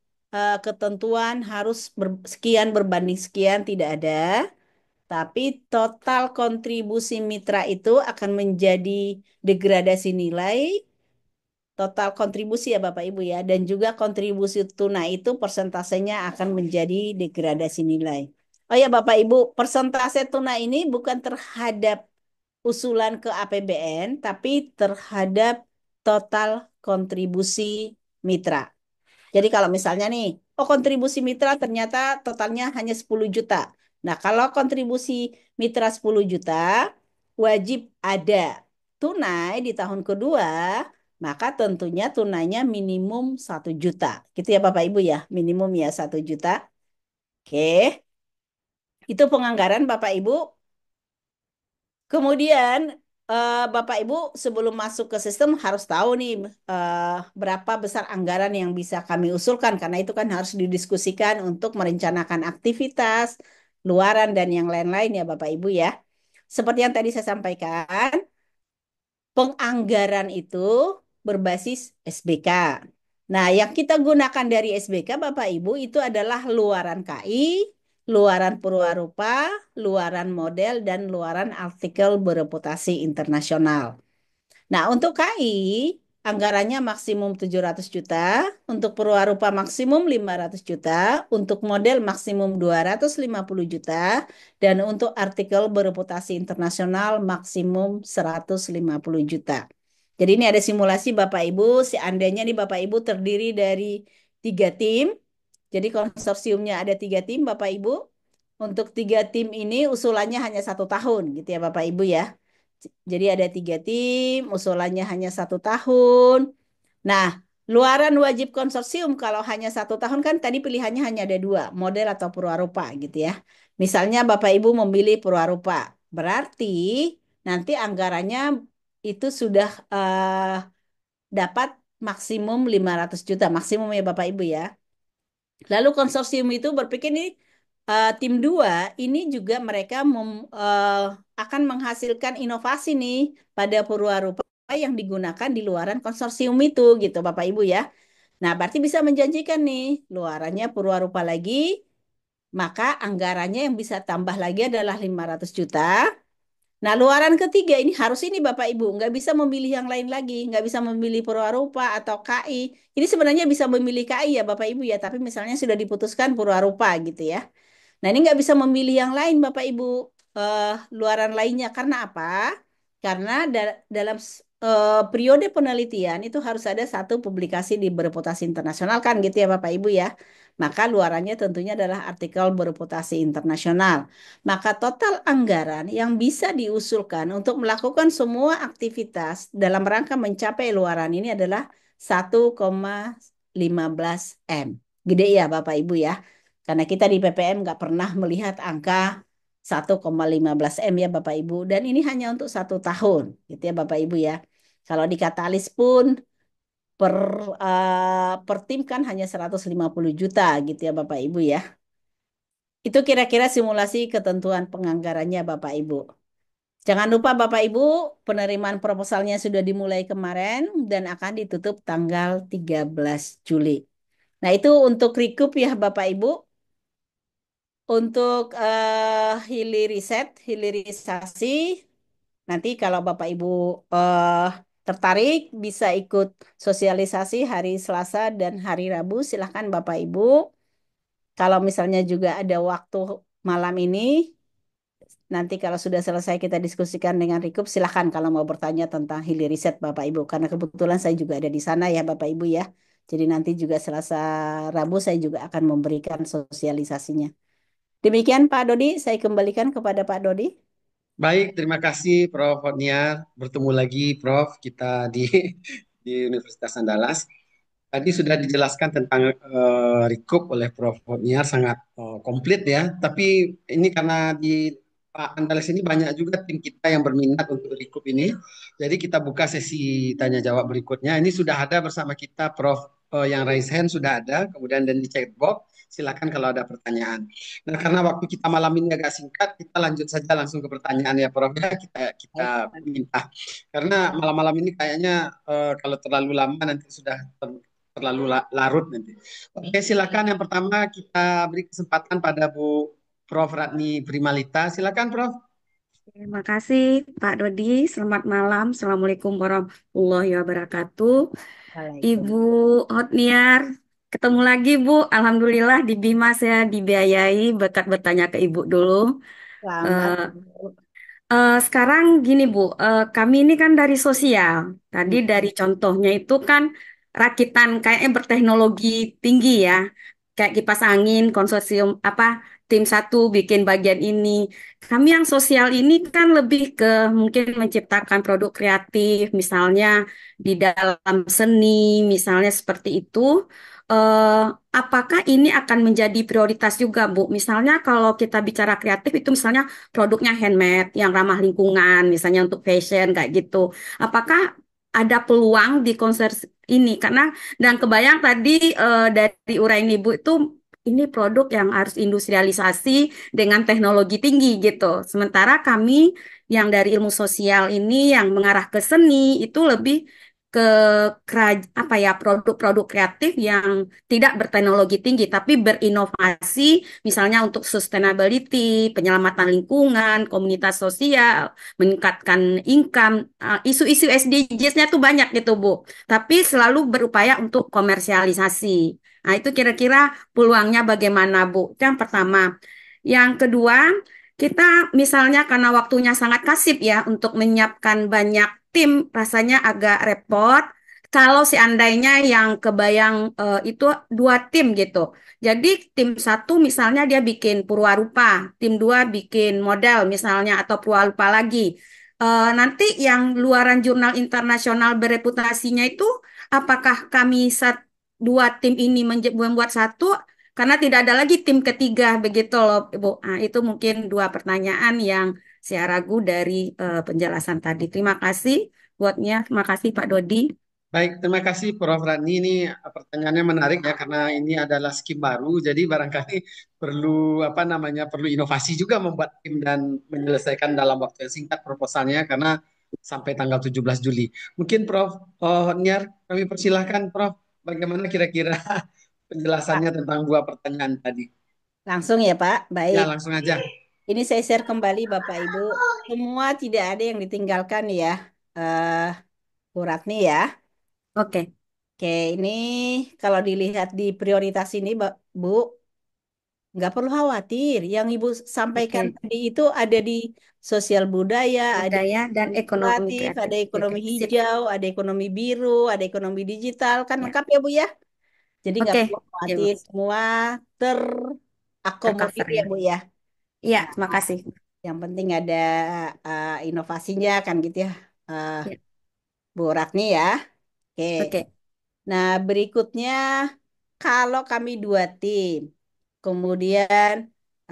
ketentuan harus sekian berbanding sekian, tidak ada. Tapi total kontribusi mitra itu akan menjadi degradasi nilai total kontribusi ya Bapak Ibu ya, dan juga kontribusi tunai itu persentasenya akan menjadi degradasi nilai. Oh ya Bapak Ibu, persentase tunai ini bukan terhadap usulan ke APBN, tapi terhadap total kontribusi mitra. Jadi kalau misalnya nih, oh kontribusi mitra ternyata totalnya hanya 10 juta. Nah, kalau kontribusi mitra 10 juta, wajib ada tunai di tahun kedua, maka tentunya tunainya minimum 1 juta. Gitu ya Bapak Ibu ya, minimum ya 1 juta. Oke, itu penganggaran Bapak Ibu. Kemudian Bapak Ibu sebelum masuk ke sistem harus tahu nih berapa besar anggaran yang bisa kami usulkan karena itu kan harus didiskusikan untuk merencanakan aktivitas, luaran dan yang lain-lain ya Bapak Ibu ya. Seperti yang tadi saya sampaikan, penganggaran itu berbasis SBK. Nah, yang kita gunakan dari SBK Bapak Ibu itu adalah luaran KI, luaran Purwarupa, luaran model, dan luaran artikel bereputasi internasional. Nah, untuk KI, anggarannya maksimum 700 juta, untuk Purwarupa maksimum 500 juta, untuk model maksimum 250 juta, dan untuk artikel bereputasi internasional maksimum 150 juta. Jadi ini ada simulasi Bapak Ibu, seandainya nih Bapak Ibu terdiri dari 3 tim, jadi konsorsiumnya ada 3 tim Bapak Ibu. Untuk 3 tim ini usulannya hanya 1 tahun gitu ya Bapak Ibu ya. Jadi ada 3 tim, usulannya hanya 1 tahun. Nah, luaran wajib konsorsium kalau hanya 1 tahun kan tadi pilihannya hanya ada dua, model atau Purwarupa gitu ya. Misalnya Bapak Ibu memilih Purwarupa, berarti nanti anggarannya itu sudah dapat maksimum 500 juta, maksimum ya Bapak Ibu ya. Lalu konsorsium itu berpikir nih tim dua ini juga mereka akan menghasilkan inovasi nih pada Purwarupa yang digunakan di luaran konsorsium itu gitu Bapak Ibu ya. Nah, berarti bisa menjanjikan nih luarannya Purwarupa lagi, maka anggarannya yang bisa tambah lagi adalah 500 juta. Nah, luaran ketiga ini harus ini Bapak Ibu, nggak bisa memilih yang lain lagi, nggak bisa memilih Purwarupa atau KI. Ini sebenarnya bisa memilih KI ya Bapak Ibu ya, tapi misalnya sudah diputuskan Purwarupa gitu ya. Nah, ini nggak bisa memilih yang lain, Bapak Ibu, luaran lainnya. Karena apa? Karena dalam periode penelitian itu harus ada satu publikasi di bereputasi internasional kan gitu ya Bapak Ibu ya. Maka luarannya tentunya adalah artikel bereputasi internasional. Maka total anggaran yang bisa diusulkan untuk melakukan semua aktivitas dalam rangka mencapai luaran ini adalah 1,15 M. Gede ya Bapak Ibu ya. Karena kita di PPM nggak pernah melihat angka 1,15 M ya Bapak Ibu. Dan ini hanya untuk 1 tahun gitu ya Bapak Ibu ya. Kalau di Katalis pun per, per tim kan hanya 150 juta gitu ya Bapak Ibu ya. Itu kira-kira simulasi ketentuan penganggarannya Bapak Ibu. Jangan lupa Bapak Ibu, penerimaan proposalnya sudah dimulai kemarin dan akan ditutup tanggal 13 Juli. Nah, itu untuk recoup ya Bapak Ibu. Untuk hilirisasi, nanti kalau Bapak Ibu eh, tertarik bisa ikut sosialisasi hari Selasa dan hari Rabu. Silahkan Bapak Ibu. Kalau misalnya juga ada waktu malam ini, nanti kalau sudah selesai kita diskusikan dengan Rikup, silahkan kalau mau bertanya tentang hilirisasi Bapak Ibu. Karena kebetulan saya juga ada di sana ya Bapak Ibu ya. Jadi nanti juga Selasa Rabu saya juga akan memberikan sosialisasinya. Demikian Pak Dodi, saya kembalikan kepada Pak Dodi. Baik, terima kasih Prof. Hotniar. Bertemu lagi Prof. Kita di di Universitas Andalas. Tadi sudah dijelaskan tentang Rikup oleh Prof. Hotniar sangat komplit ya. Tapi ini karena di Pak Andalas ini banyak juga tim kita yang berminat untuk Rikup ini. Jadi kita buka sesi tanya jawab berikutnya. Ini sudah ada bersama kita Prof. Yang raise hand sudah ada. Kemudian dan di chat box silakan kalau ada pertanyaan. Nah, karena waktu kita malam ini agak singkat, kita lanjut saja langsung ke pertanyaan ya Prof. Ya, kita kita Baik. minta. Karena malam-malam ini kayaknya kalau terlalu lama nanti sudah terlalu larut nanti. Oke, silakan yang pertama kita beri kesempatan pada Bu Prof. Ratni Primalita. Silakan Prof. Terima kasih Pak Dodi. Selamat malam. Assalamualaikum warahmatullahi wabarakatuh. Ibu Waalaikumsalam. Hotniar, ketemu lagi Bu. Alhamdulillah di Bima saya dibiayai berkat bertanya ke Ibu dulu. Selamat. Eh, sekarang gini Bu, kami ini kan dari sosial. Tadi dari contohnya itu kan rakitan kayaknya berteknologi tinggi ya. Kayak kipas angin, konsorsium apa tim satu bikin bagian ini. Kami yang sosial ini kan lebih ke mungkin menciptakan produk kreatif, misalnya di dalam seni, misalnya seperti itu. Eh, apakah ini akan menjadi prioritas juga, Bu? Misalnya kalau kita bicara kreatif itu misalnya produknya handmade yang ramah lingkungan, misalnya untuk fashion kayak gitu. Apakah ada peluang di konser ini? Karena dan kebayang tadi dari uraian Ibu itu ini produk yang harus industrialisasi dengan teknologi tinggi gitu. Sementara kami yang dari ilmu sosial ini yang mengarah ke seni itu lebih ke apa ya produk-produk kreatif yang tidak berteknologi tinggi tapi berinovasi misalnya untuk sustainability, penyelamatan lingkungan, komunitas sosial, meningkatkan income, isu-isu SDGs-nya tuh banyak gitu Bu. Tapi selalu berupaya untuk komersialisasi. Nah, itu kira-kira peluangnya bagaimana Bu? Itu yang pertama. Yang kedua, kita misalnya karena waktunya sangat kasib ya untuk menyiapkan banyak tim rasanya agak repot. Kalau seandainya yang kebayang itu 2 tim gitu. Jadi tim satu misalnya dia bikin purwarupa, tim dua bikin model misalnya atau purwarupa lagi. Nanti yang luaran jurnal internasional bereputasinya itu apakah kami 2 tim ini membuat satu karena tidak ada lagi tim ketiga begitu loh Ibu. Nah, itu mungkin 2 pertanyaan yang saya ragu dari penjelasan tadi. Terima kasih buatnya. Terima kasih Pak Dodi. Baik, terima kasih Prof. Ratni. Ini pertanyaannya menarik ya karena ini adalah skim baru, jadi barangkali perlu apa namanya perlu inovasi juga membuat tim dan menyelesaikan dalam waktu yang singkat proposalnya karena sampai tanggal 17 Juli. Mungkin Prof. Hotniar, kami persilahkan Prof. Bagaimana kira-kira Pak, penjelasannya tentang 2 pertanyaan tadi? langsung ya Pak. Ya, Baik. langsung aja. Ini saya share kembali Bapak Ibu. Semua tidak ada yang ditinggalkan ya. eh Bu Ratni ya. Oke. Oke, ini kalau dilihat di prioritas ini Bu, nggak perlu khawatir. Yang Ibu sampaikan Oke, tadi itu ada di sosial budaya, ada budaya dan ekonomi ekonomi kreatif, kreatif. ada Oke, ekonomi sip. hijau, ada ekonomi biru, ada ekonomi digital, kan Ya. lengkap ya Bu ya. Jadi nggak Oke, perlu ya khawatir, Bu, semua terakomodir tercover ya ya. Bu ya. Iya, Nah, terima kasih. yang penting ada inovasinya kan gitu ya, eh, Ya. Bu Ratni ya. Oke. Oke, Nah, berikutnya kalau kami dua tim, kemudian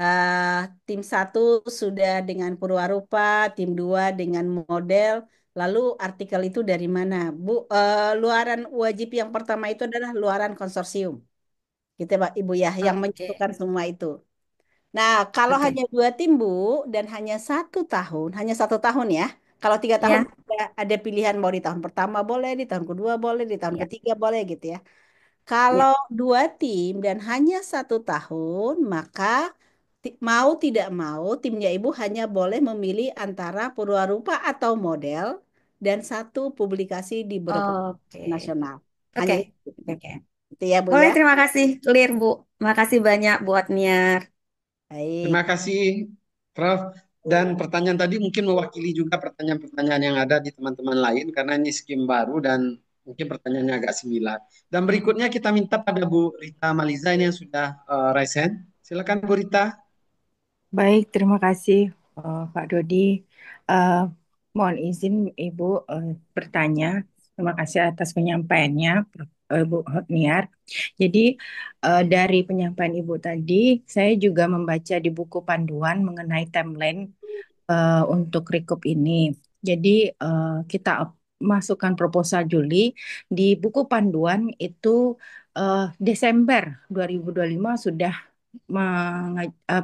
eh, tim satu sudah dengan Purwarupa, tim dua dengan model, lalu artikel itu dari mana? Bu, luaran wajib yang pertama itu adalah luaran konsorsium, gitu ya Pak Ibu ya, yang oke, menentukan semua itu. Nah, kalau oke. hanya dua tim Bu dan hanya satu tahun ya. Kalau 3 tahun Ya, ada pilihan mau di tahun pertama boleh, di tahun kedua boleh, di tahun ya, ketiga boleh gitu ya. ya. Kalau dua tim dan hanya 1 tahun, maka mau tidak mau timnya Ibu hanya boleh memilih antara Purwarupa atau model dan satu publikasi di Bureau Oke, Nasional. oke, Hanya itu. oke. Itu ya Bu Oke, ya. terima kasih. Clear, Bu. Terima kasih banyak buat Niar. Terima Baik. kasih, Prof. Dan pertanyaan tadi mungkin mewakili juga pertanyaan-pertanyaan yang ada di teman-teman lain karena ini skim baru dan mungkin pertanyaannya agak similar. Dan berikutnya kita minta pada Bu Rita Maliza ini yang sudah raise hand. Silakan Bu Rita. Baik, terima kasih Pak Dodi. Eh, Mohon izin Ibu bertanya. Terima kasih atas penyampaiannya, Bu Hotniar. Jadi dari penyampaian Ibu tadi, saya juga membaca di buku panduan mengenai timeline untuk Rekup ini. Jadi kita masukkan proposal Juli di buku panduan itu Desember 2025 sudah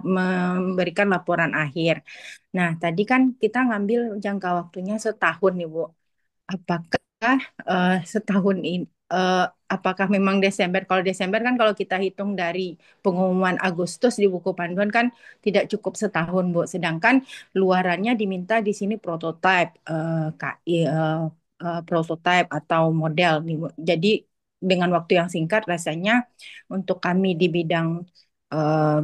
memberikan laporan akhir. Nah, tadi kan kita ngambil jangka waktunya setahun nih, Bu. Apakah setahun ini, apakah memang Desember? Kalau Desember kan kalau kita hitung dari pengumuman Agustus di buku panduan kan tidak cukup setahun, Bu. Sedangkan luarannya diminta di sini prototype, KI, prototype atau model nih, Bu. Jadi dengan waktu yang singkat rasanya untuk kami di bidang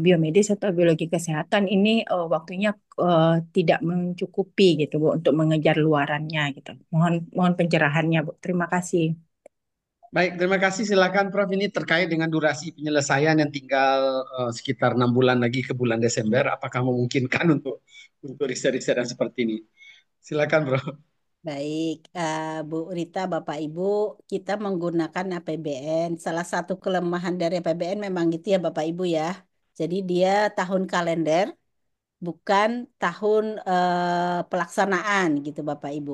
biomedis atau biologi kesehatan ini waktunya tidak mencukupi gitu Bu untuk mengejar luarannya gitu. Mohon mohon pencerahannya Bu. Terima kasih. Baik, terima kasih. Silakan Prof. Ini terkait dengan durasi penyelesaian yang tinggal sekitar 6 bulan lagi ke bulan Desember. Apakah memungkinkan untuk riset-riset yang seperti ini? Silakan, Bro. Baik, Bu Rita, Bapak Ibu, kita menggunakan APBN. Salah satu kelemahan dari APBN memang gitu ya Bapak Ibu ya. Jadi dia tahun kalender, bukan tahun pelaksanaan gitu Bapak Ibu.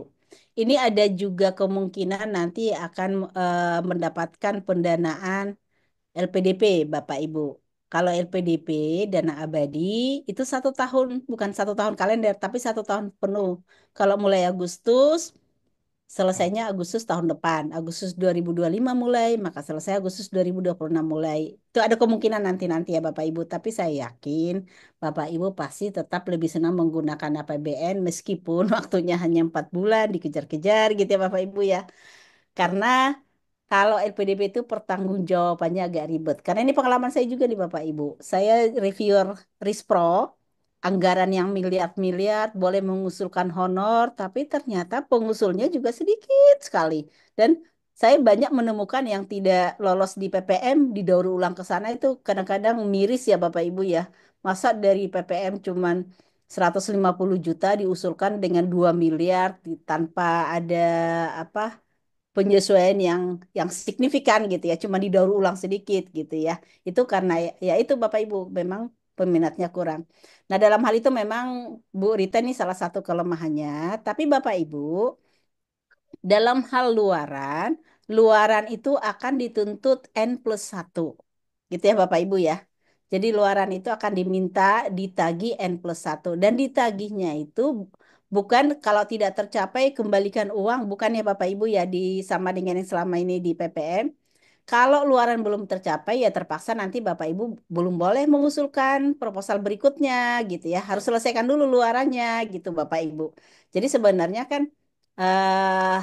Ini ada juga kemungkinan nanti akan mendapatkan pendanaan LPDP Bapak Ibu. Kalau LPDP dana abadi itu 1 tahun, bukan 1 tahun kalender, tapi 1 tahun penuh. Kalau mulai Agustus, selesainya Agustus tahun depan. Agustus 2025 mulai, maka selesai Agustus 2026 mulai. Itu ada kemungkinan nanti-nanti ya Bapak Ibu. Tapi saya yakin Bapak Ibu pasti tetap lebih senang menggunakan APBN meskipun waktunya hanya 4 bulan dikejar-kejar gitu ya Bapak Ibu ya. Karena kalau LPDP itu pertanggungjawabannya agak ribet. Karena ini pengalaman saya juga nih Bapak Ibu. Saya reviewer Rispro, anggaran yang miliar-miliar, boleh mengusulkan honor, tapi ternyata pengusulnya juga sedikit sekali. Dan saya banyak menemukan yang tidak lolos di PPM, didaur ulang ke sana itu kadang-kadang miris ya Bapak Ibu ya. Masa dari PPM cuman 150 juta diusulkan dengan 2 miliar tanpa ada apa penyesuaian yang signifikan gitu ya, cuma didaur ulang sedikit gitu ya. Itu karena ya itu Bapak Ibu memang peminatnya kurang. Nah, dalam hal itu memang Bu Rita ini salah satu kelemahannya, tapi Bapak Ibu dalam hal luaran, luaran itu akan dituntut N+1. Gitu ya Bapak Ibu ya. Jadi luaran itu akan diminta ditagih N+1. Dan ditagihnya itu bukan kalau tidak tercapai kembalikan uang. Bukan ya Bapak Ibu ya sama dengan yang selama ini di PPM. Kalau luaran belum tercapai ya terpaksa nanti Bapak Ibu belum boleh mengusulkan proposal berikutnya gitu ya. Harus selesaikan dulu luarannya gitu Bapak Ibu. Jadi sebenarnya kan eh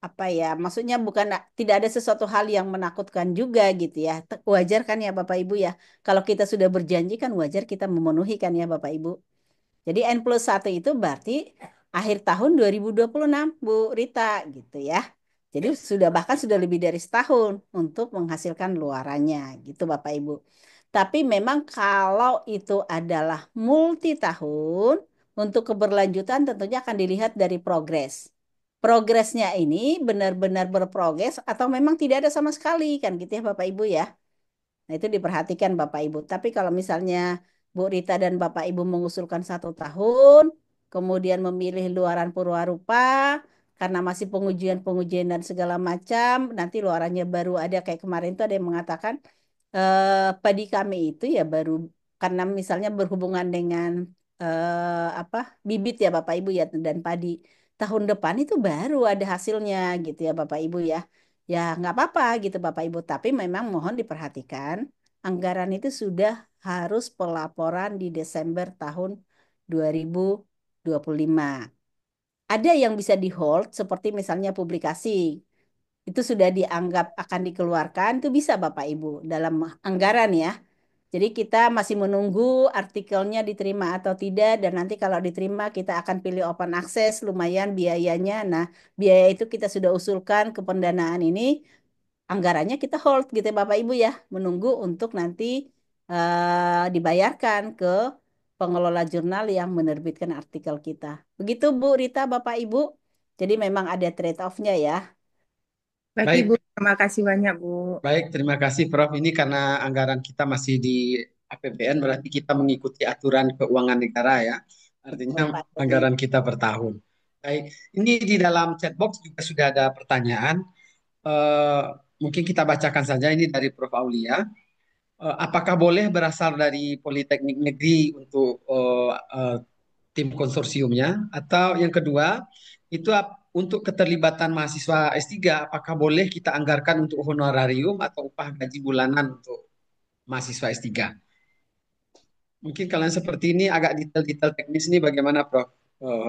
apa ya, maksudnya bukan tidak ada sesuatu hal yang menakutkan juga gitu ya. Wajar kan ya Bapak Ibu ya. Kalau kita sudah berjanji kan wajar kita memenuhi kan ya Bapak Ibu. Jadi N+1 itu berarti akhir tahun 2026 Bu Rita gitu ya. Jadi bahkan sudah lebih dari setahun untuk menghasilkan luarannya gitu Bapak Ibu. Tapi memang kalau itu adalah multi tahun, untuk keberlanjutan tentunya akan dilihat dari progres. Progresnya ini benar-benar berprogres atau memang tidak ada sama sekali kan gitu ya Bapak Ibu ya. Nah, itu diperhatikan Bapak Ibu. Tapi kalau misalnya Bu Rita dan Bapak Ibu mengusulkan 1 tahun, kemudian memilih luaran Purwarupa, karena masih pengujian-pengujian dan segala macam, nanti luarannya baru ada kayak kemarin itu ada yang mengatakan padi kami itu ya baru karena misalnya berhubungan dengan apa bibit ya Bapak Ibu ya dan padi tahun depan itu baru ada hasilnya gitu ya Bapak Ibu ya. Ya nggak apa-apa gitu Bapak Ibu, tapi memang mohon diperhatikan anggaran itu sudah harus pelaporan di Desember tahun 2025. Ada yang bisa di hold seperti misalnya publikasi. Itu sudah dianggap akan dikeluarkan, itu bisa Bapak Ibu dalam anggaran ya. Jadi kita masih menunggu artikelnya diterima atau tidak dan nanti kalau diterima kita akan pilih open access lumayan biayanya. Nah, biaya itu kita sudah usulkan ke pendanaan ini, anggarannya kita hold gitu ya Bapak Ibu ya, menunggu untuk nanti dibayarkan ke pengelola jurnal yang menerbitkan artikel kita. Begitu Bu Rita, Bapak Ibu. Jadi memang ada trade off-nya ya. Baik Ibu, Baik, terima kasih banyak Bu. baik, terima kasih Prof. Ini karena anggaran kita masih di APBN, berarti kita mengikuti aturan keuangan negara ya. Artinya Betul Pak Dodi. anggaran kita per tahun. Baik, ini di dalam chatbox juga sudah ada pertanyaan. Eh, Mungkin kita bacakan saja ini dari Prof. Aulia. Apakah boleh berasal dari Politeknik Negeri untuk tim konsorsiumnya? Atau yang kedua, itu untuk keterlibatan mahasiswa S3, apakah boleh kita anggarkan untuk honorarium atau upah gaji bulanan untuk mahasiswa S3? Mungkin kalian seperti ini agak detail-detail teknis ini bagaimana Prof.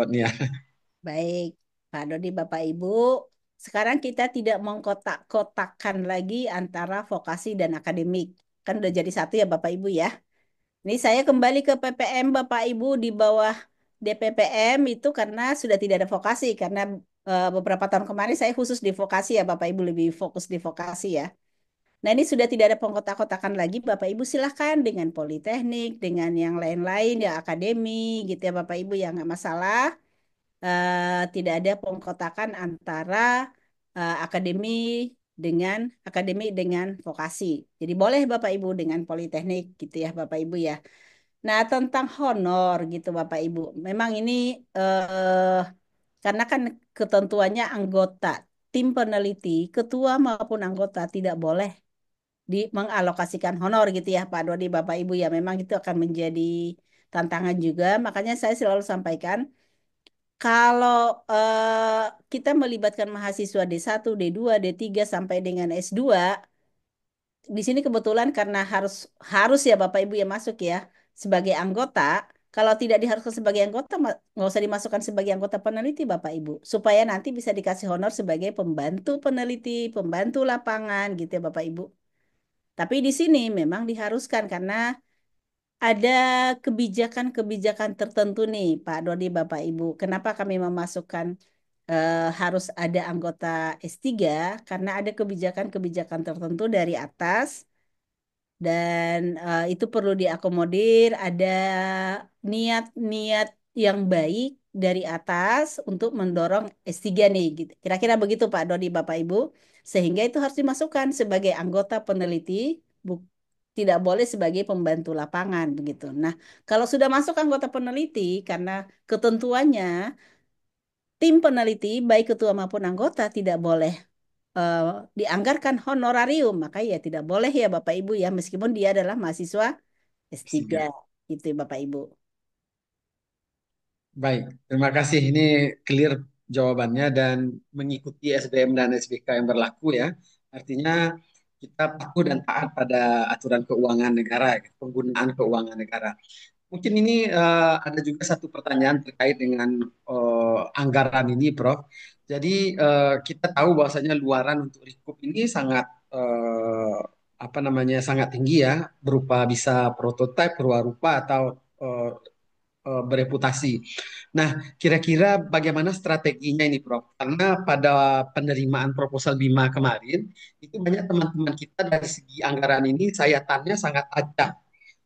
Nia? Baik, Pak Dodi, Bapak Ibu. Sekarang kita tidak mengkotak-kotakkan lagi antara vokasi dan akademik. Kan udah jadi satu ya Bapak Ibu ya. Ini saya kembali ke PPM Bapak Ibu di bawah DPPM itu karena sudah tidak ada vokasi. Karena beberapa tahun kemarin saya khusus di vokasi ya Bapak Ibu, lebih fokus di vokasi ya. Nah ini sudah tidak ada pengkotak-kotakan lagi Bapak Ibu, silahkan dengan politeknik, dengan yang lain-lain ya akademi gitu ya Bapak Ibu, ya nggak masalah. Tidak ada pengkotakan antara akademi dengan vokasi. Jadi boleh Bapak Ibu dengan politeknik gitu ya Bapak Ibu ya. Nah, tentang honor gitu Bapak Ibu. Memang ini karena kan ketentuannya anggota tim peneliti, ketua maupun anggota tidak boleh mengalokasikan honor gitu ya Pak Dodi Bapak Ibu ya. Memang itu akan menjadi tantangan juga. Makanya saya selalu sampaikan kalau kita melibatkan mahasiswa D1, D2, D3 sampai dengan S2, di sini kebetulan karena harus harus ya Bapak Ibu yang masuk ya sebagai anggota. Kalau tidak diharuskan sebagai anggota, nggak usah dimasukkan sebagai anggota peneliti Bapak Ibu, supaya nanti bisa dikasih honor sebagai pembantu peneliti, pembantu lapangan gitu ya Bapak Ibu. Tapi di sini memang diharuskan karena ada kebijakan-kebijakan tertentu nih, Pak Dodi, Bapak Ibu. Kenapa kami memasukkan harus ada anggota S3? Karena ada kebijakan-kebijakan tertentu dari atas dan itu perlu diakomodir. Ada niat-niat yang baik dari atas untuk mendorong S3 nih. Gitu. Kira-kira begitu, Pak Dodi, Bapak Ibu. Sehingga itu harus dimasukkan sebagai anggota peneliti, tidak boleh sebagai pembantu lapangan begitu. Nah, kalau sudah masuk anggota peneliti karena ketentuannya tim peneliti baik ketua maupun anggota tidak boleh eh, dianggarkan honorarium, maka ya tidak boleh ya Bapak Ibu ya meskipun dia adalah mahasiswa S3 S3. gitu ya Bapak Ibu. Baik, terima kasih. Ini clear jawabannya dan mengikuti SBM dan SBK yang berlaku ya. Artinya kita patuh dan taat pada aturan keuangan negara, penggunaan keuangan negara. mungkin ini ada juga satu pertanyaan terkait dengan anggaran ini, Prof. Jadi kita tahu bahwasanya luaran untuk Lingkup ini sangat apa namanya sangat tinggi ya, berupa bisa prototipe, rupa atau eh, bereputasi. Nah, kira-kira bagaimana strateginya ini, Prof? Karena pada penerimaan proposal BIMA kemarin, itu banyak teman-teman kita dari segi anggaran ini saya tanya sangat acak.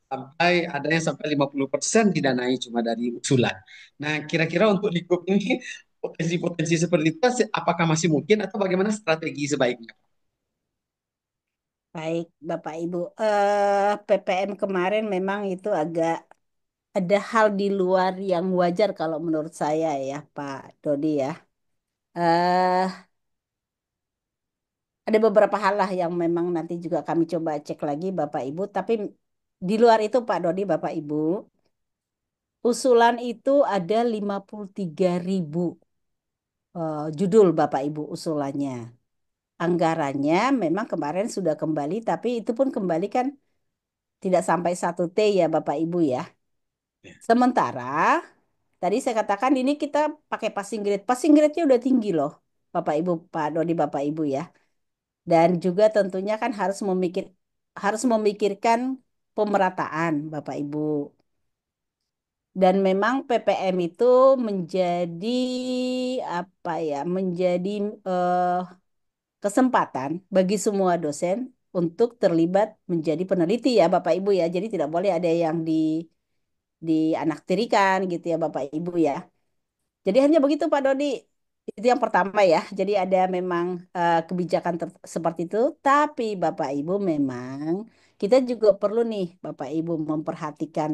Sampai ada yang sampai 50% didanai cuma dari usulan. Nah, kira-kira untuk lingkup ini potensi-potensi seperti itu apakah masih mungkin atau bagaimana strategi sebaiknya? Baik, Bapak Ibu. PPM kemarin memang itu agak ada hal di luar yang wajar kalau menurut saya ya, Pak Dodi ya. eh ada beberapa hal lah yang memang nanti juga kami coba cek lagi Bapak Ibu. Tapi di luar itu Pak Dodi, Bapak Ibu, usulan itu ada 53.000 judul Bapak Ibu usulannya. Anggarannya memang kemarin sudah kembali, tapi itu pun kembali kan tidak sampai 1 T ya Bapak Ibu ya. Sementara tadi saya katakan ini kita pakai passing grade. Passing grade-nya udah tinggi loh Bapak Ibu, Pak Dodi, Bapak Ibu ya. Dan juga tentunya kan harus memikirkan pemerataan Bapak Ibu. Dan memang PPM itu menjadi apa ya? Menjadi eh, kesempatan bagi semua dosen untuk terlibat menjadi peneliti ya Bapak Ibu ya. Jadi tidak boleh ada yang dianaktirikan gitu ya Bapak Ibu ya. Jadi hanya begitu Pak Dodi. Itu yang pertama ya. Jadi ada memang kebijakan seperti itu. Tapi Bapak Ibu memang kita juga perlu nih Bapak Ibu memperhatikan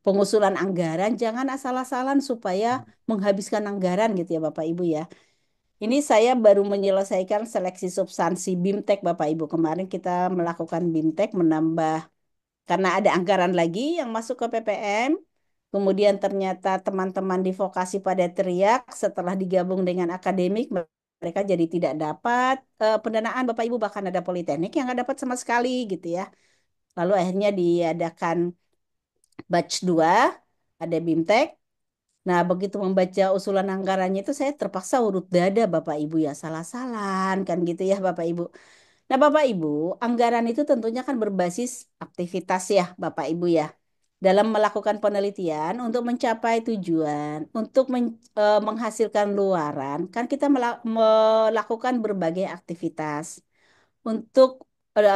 pengusulan anggaran. Jangan asal-asalan supaya menghabiskan anggaran gitu ya Bapak Ibu ya. Ini saya baru menyelesaikan seleksi substansi BIMTEK Bapak Ibu. Kemarin kita melakukan BIMTEK menambah karena ada anggaran lagi yang masuk ke PPM. Kemudian ternyata teman-teman di vokasi pada teriak setelah digabung dengan akademik mereka jadi tidak dapat pendanaan Bapak Ibu, bahkan ada politeknik yang nggak dapat sama sekali gitu ya. Lalu akhirnya diadakan batch 2, ada BIMTEK. Nah, begitu membaca usulan anggarannya itu saya terpaksa urut dada Bapak Ibu ya, salah-salan kan gitu ya Bapak Ibu. Nah, Bapak Ibu, anggaran itu tentunya kan berbasis aktivitas ya, Bapak Ibu ya. Dalam melakukan penelitian untuk mencapai tujuan, untuk menghasilkan luaran, kan kita melakukan berbagai aktivitas. Untuk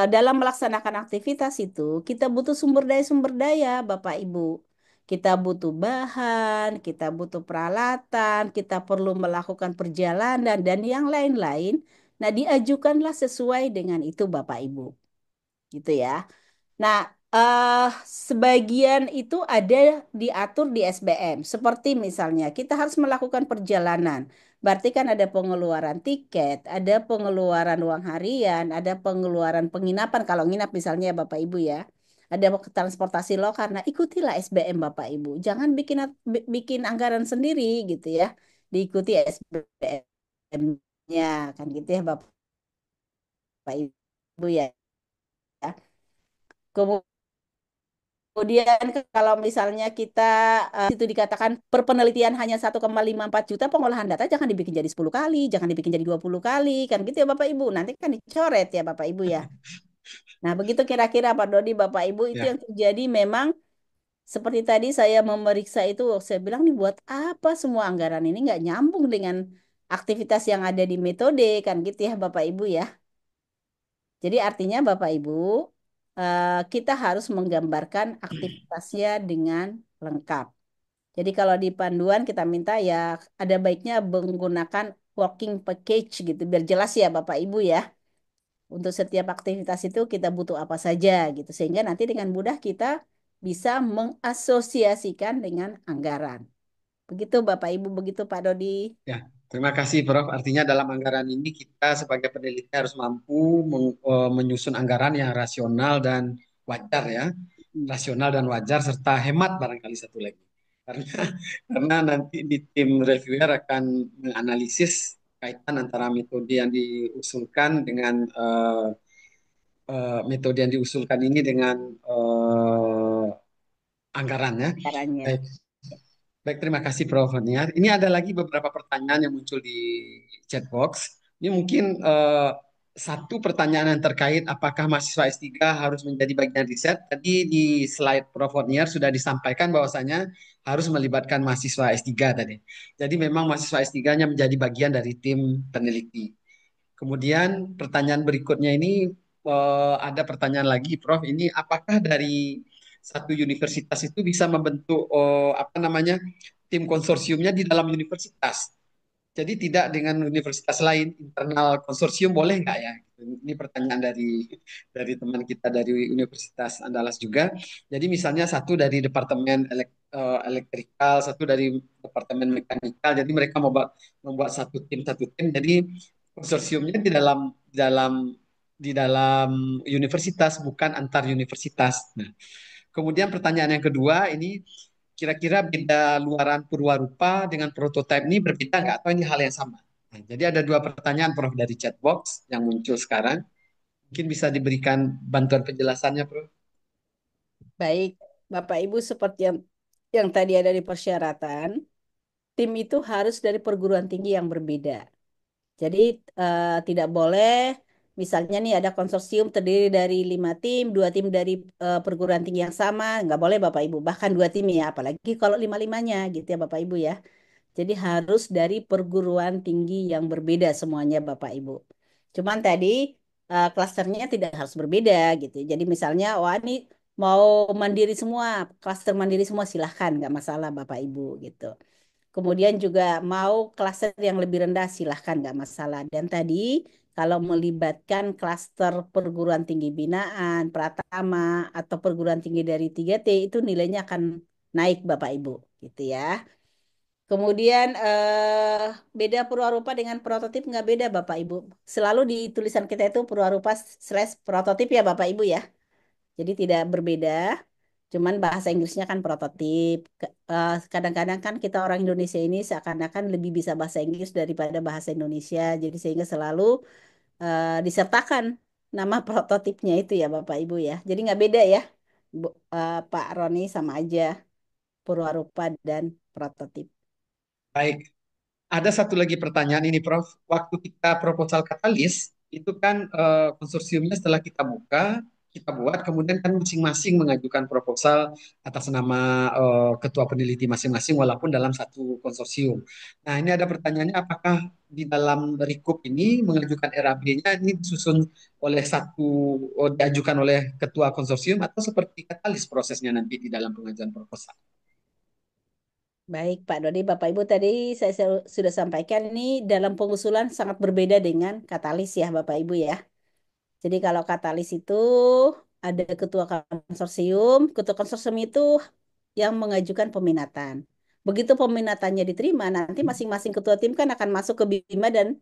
dalam melaksanakan aktivitas itu, kita butuh sumber daya, Bapak Ibu. Kita butuh bahan, kita butuh peralatan, kita perlu melakukan perjalanan dan yang lain-lain. Nah, diajukanlah sesuai dengan itu Bapak Ibu, gitu ya. Nah, eh sebagian itu ada diatur di SBM. Seperti misalnya kita harus melakukan perjalanan. Berarti kan ada pengeluaran tiket, ada pengeluaran uang harian, ada pengeluaran penginapan kalau nginap misalnya ya Bapak Ibu ya. Ada transportasi lokal. Nah, ikutilah SBM Bapak Ibu. Jangan bikin anggaran sendiri gitu ya. Diikuti SBM-nya kan gitu ya Bapak Ibu ya. Kemudian kalau misalnya kita itu dikatakan per penelitian hanya 1,54 juta, pengolahan data jangan dibikin jadi 10 kali, jangan dibikin jadi 20 kali, kan gitu ya Bapak Ibu. Nanti kan dicoret ya Bapak Ibu ya. Nah, begitu kira-kira Pak Dodi, Bapak Ibu itu Ya, yang terjadi memang seperti tadi saya memeriksa itu, saya bilang nih buat apa semua anggaran ini nggak nyambung dengan aktivitas yang ada di metode, kan gitu ya Bapak Ibu ya. Jadi artinya Bapak Ibu, kita harus menggambarkan aktivitasnya dengan lengkap. Jadi kalau di panduan kita minta ya ada baiknya menggunakan working package gitu biar jelas ya Bapak Ibu ya. Untuk setiap aktivitas itu kita butuh apa saja gitu sehingga nanti dengan mudah kita bisa mengasosiasikan dengan anggaran. Begitu Bapak Ibu, begitu Pak Dodi. ya. Terima kasih, Prof. Artinya dalam anggaran ini kita sebagai peneliti harus mampu menyusun anggaran yang rasional dan wajar ya. Hmm. Rasional dan wajar serta hemat barangkali satu lagi. Karena karena nanti di tim reviewer akan menganalisis kaitan antara metode yang diusulkan dengan metode yang diusulkan ini dengan anggarannya. caranya. Baik, baik, terima kasih Prof. Niar. Ini ada lagi beberapa pertanyaan yang muncul di chat box. Ini mungkin satu pertanyaan yang terkait apakah mahasiswa S3 harus menjadi bagian riset. Tadi di slide Prof. Niar sudah disampaikan bahwasanya harus melibatkan mahasiswa S3 tadi. Jadi memang mahasiswa S3-nya menjadi bagian dari tim peneliti. Kemudian pertanyaan berikutnya ini ada pertanyaan lagi, Prof. Ini apakah dari satu universitas itu bisa membentuk apa namanya tim konsorsiumnya di dalam universitas? Jadi tidak dengan universitas lain, internal konsorsium boleh nggak ya? Ini pertanyaan dari teman kita dari Universitas Andalas juga. Jadi misalnya satu dari departemen elektrikal, satu dari departemen mekanikal. Jadi mereka membuat satu tim. Jadi konsorsiumnya di dalam universitas, bukan antar universitas. Nah, kemudian pertanyaan yang kedua ini, kira-kira beda luaran Purwarupa dengan prototipe ini berbeda nggak? Atau ini hal yang sama? Nah, jadi ada dua pertanyaan Prof dari chat box yang muncul sekarang. Mungkin bisa diberikan bantuan penjelasannya, Prof. Baik, Bapak Ibu, seperti yang tadi ada di persyaratan, tim itu harus dari perguruan tinggi yang berbeda. Jadi tidak boleh, misalnya nih ada konsorsium terdiri dari 5 tim, 2 tim dari perguruan tinggi yang sama, nggak boleh Bapak Ibu, bahkan 2 tim ya, apalagi kalau lima-limanya gitu ya Bapak Ibu ya. Jadi harus dari perguruan tinggi yang berbeda semuanya Bapak Ibu. Cuman tadi klasternya tidak harus berbeda gitu. Jadi misalnya, wah ini mau mandiri semua, klaster mandiri semua silahkan, nggak masalah Bapak Ibu gitu. Kemudian juga mau klaster yang lebih rendah silahkan nggak masalah. Dan tadi kalau melibatkan klaster perguruan tinggi binaan, Pratama, atau perguruan tinggi dari 3T itu nilainya akan naik Bapak Ibu gitu ya. Kemudian beda Purwarupa dengan prototip nggak beda Bapak Ibu. Selalu di tulisan kita itu Purwarupa slash prototip ya Bapak Ibu ya. Jadi tidak berbeda. Cuman bahasa Inggrisnya kan prototip. Kadang-kadang kan kita orang Indonesia ini seakan-akan lebih bisa bahasa Inggris daripada bahasa Indonesia. Jadi sehingga selalu disertakan nama prototipnya itu ya Bapak Ibu ya. Jadi nggak beda ya Pak Roni, sama aja Purwarupa dan prototip. Baik, ada satu lagi pertanyaan ini, Prof. Waktu kita proposal katalis, itu kan konsorsiumnya setelah kita buka, kita buat, kemudian kan masing-masing mengajukan proposal atas nama ketua peneliti masing-masing, walaupun dalam satu konsorsium. Nah, ini ada pertanyaannya, apakah di dalam Rikup ini mengajukan RAB-nya ini disusun oleh diajukan oleh ketua konsorsium atau seperti katalis prosesnya nanti di dalam pengajuan proposal? Baik, Pak Dodi, Bapak Ibu, tadi saya sudah sampaikan ini dalam pengusulan sangat berbeda dengan katalis ya, Bapak Ibu ya. Jadi kalau katalis itu ada ketua konsorsium itu yang mengajukan peminatan. Begitu peminatannya diterima, nanti masing-masing ketua tim kan akan masuk ke BIMA dan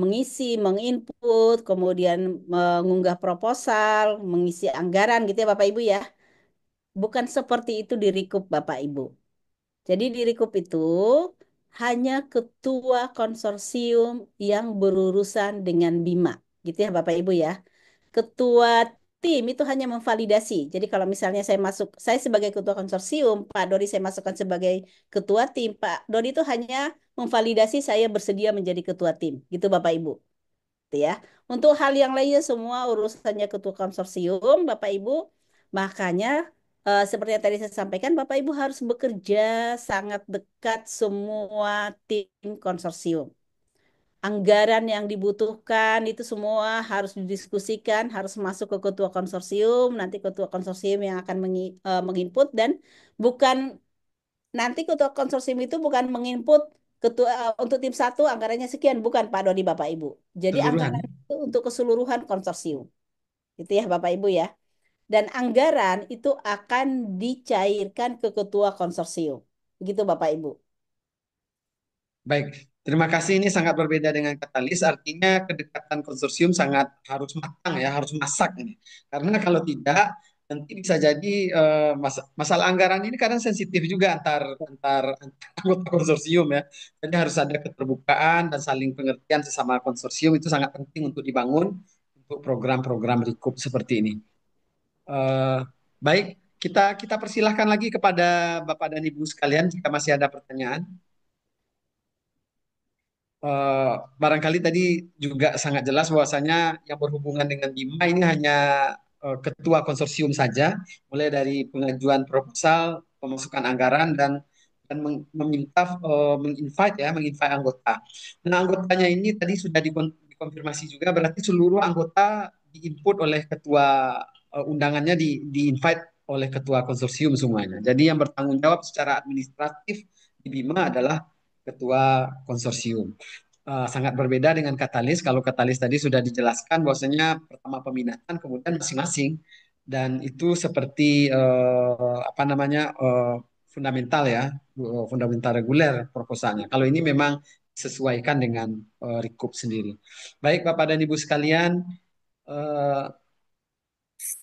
mengisi, menginput, kemudian mengunggah proposal, mengisi anggaran gitu ya Bapak Ibu ya. Bukan seperti itu di Rikup Bapak Ibu. Jadi di Rikup itu hanya ketua konsorsium yang berurusan dengan BIMA. Gitu ya Bapak Ibu ya. Ketua tim itu hanya memvalidasi. Jadi kalau misalnya saya sebagai ketua konsorsium, Pak Dodi saya masukkan sebagai ketua tim, Pak Dodi itu hanya memvalidasi saya bersedia menjadi ketua tim. Gitu Bapak Ibu. Gitu ya. Untuk hal yang lainnya semua urusannya ketua konsorsium, Bapak Ibu. Makanya seperti yang tadi saya sampaikan, Bapak Ibu harus bekerja sangat dekat semua tim konsorsium. Anggaran yang dibutuhkan itu semua harus didiskusikan, harus masuk ke ketua konsorsium, nanti ketua konsorsium yang akan menginput, dan bukan nanti ketua konsorsium itu bukan menginput ketua untuk tim satu anggarannya sekian, bukan Pak Dodi Bapak Ibu. Jadi Keseluruhan. anggaran itu untuk keseluruhan konsorsium. Itu ya Bapak Ibu ya. Dan anggaran itu akan dicairkan ke ketua konsorsium. Begitu Bapak Ibu. Baik, terima kasih. Ini sangat berbeda dengan katalis, artinya kedekatan konsorsium sangat harus matang ya, harus masak ini. Karena kalau tidak, nanti bisa jadi masalah anggaran ini kadang sensitif juga antar anggota konsorsium ya. Jadi harus ada keterbukaan dan saling pengertian sesama konsorsium itu sangat penting untuk dibangun untuk program-program Rikup seperti ini. Eh, baik, kita persilahkan lagi kepada Bapak dan Ibu sekalian jika masih ada pertanyaan. Eh, Barangkali tadi juga sangat jelas bahwasanya yang berhubungan dengan Bima ini hanya ketua konsorsium saja, mulai dari pengajuan proposal, pemasukan anggaran dan meminta menginvite ya, menginvite anggota. Nah, anggotanya ini tadi sudah dikonfirmasi juga, berarti seluruh anggota diinput oleh ketua undangannya di-invite oleh ketua konsorsium semuanya. Jadi yang bertanggung jawab secara administratif di Bima adalah ketua konsorsium. Sangat berbeda dengan katalis. Kalau katalis tadi sudah dijelaskan bahwasanya pertama peminatan, kemudian masing-masing, dan itu seperti apa namanya fundamental ya, fundamental reguler proposalnya. Kalau ini memang sesuaikan dengan Rikup sendiri. Baik Bapak dan Ibu sekalian, eh,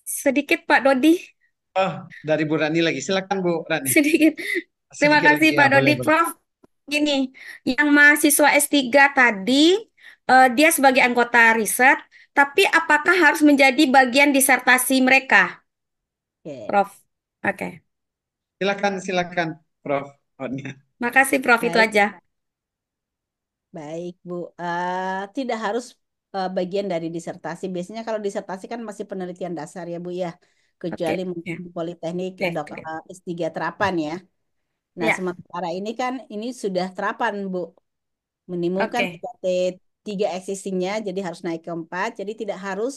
Sedikit Pak Dodi, dari Bu Rani lagi, silakan Bu Rani. sedikit. Terima Sedikit kasih lagi ya, Pak Dodi. boleh boleh. Prof, gini, yang mahasiswa S3 tadi, dia sebagai anggota riset, tapi apakah harus menjadi bagian disertasi mereka, Oke, Prof? Oke, Silakan silakan Prof. makasih Prof, itu baik, aja. baik Bu. Tidak harus bagian dari disertasi. Biasanya kalau disertasi kan masih penelitian dasar ya Bu ya. Oke, Kecuali mungkin ya, di Politeknik oke, dok, oke. S3 terapan ya. Nah, Ya, sementara ini kan ini sudah terapan Bu. Minimum kan oke, 3T3 existingnya, jadi harus naik ke 4, jadi tidak harus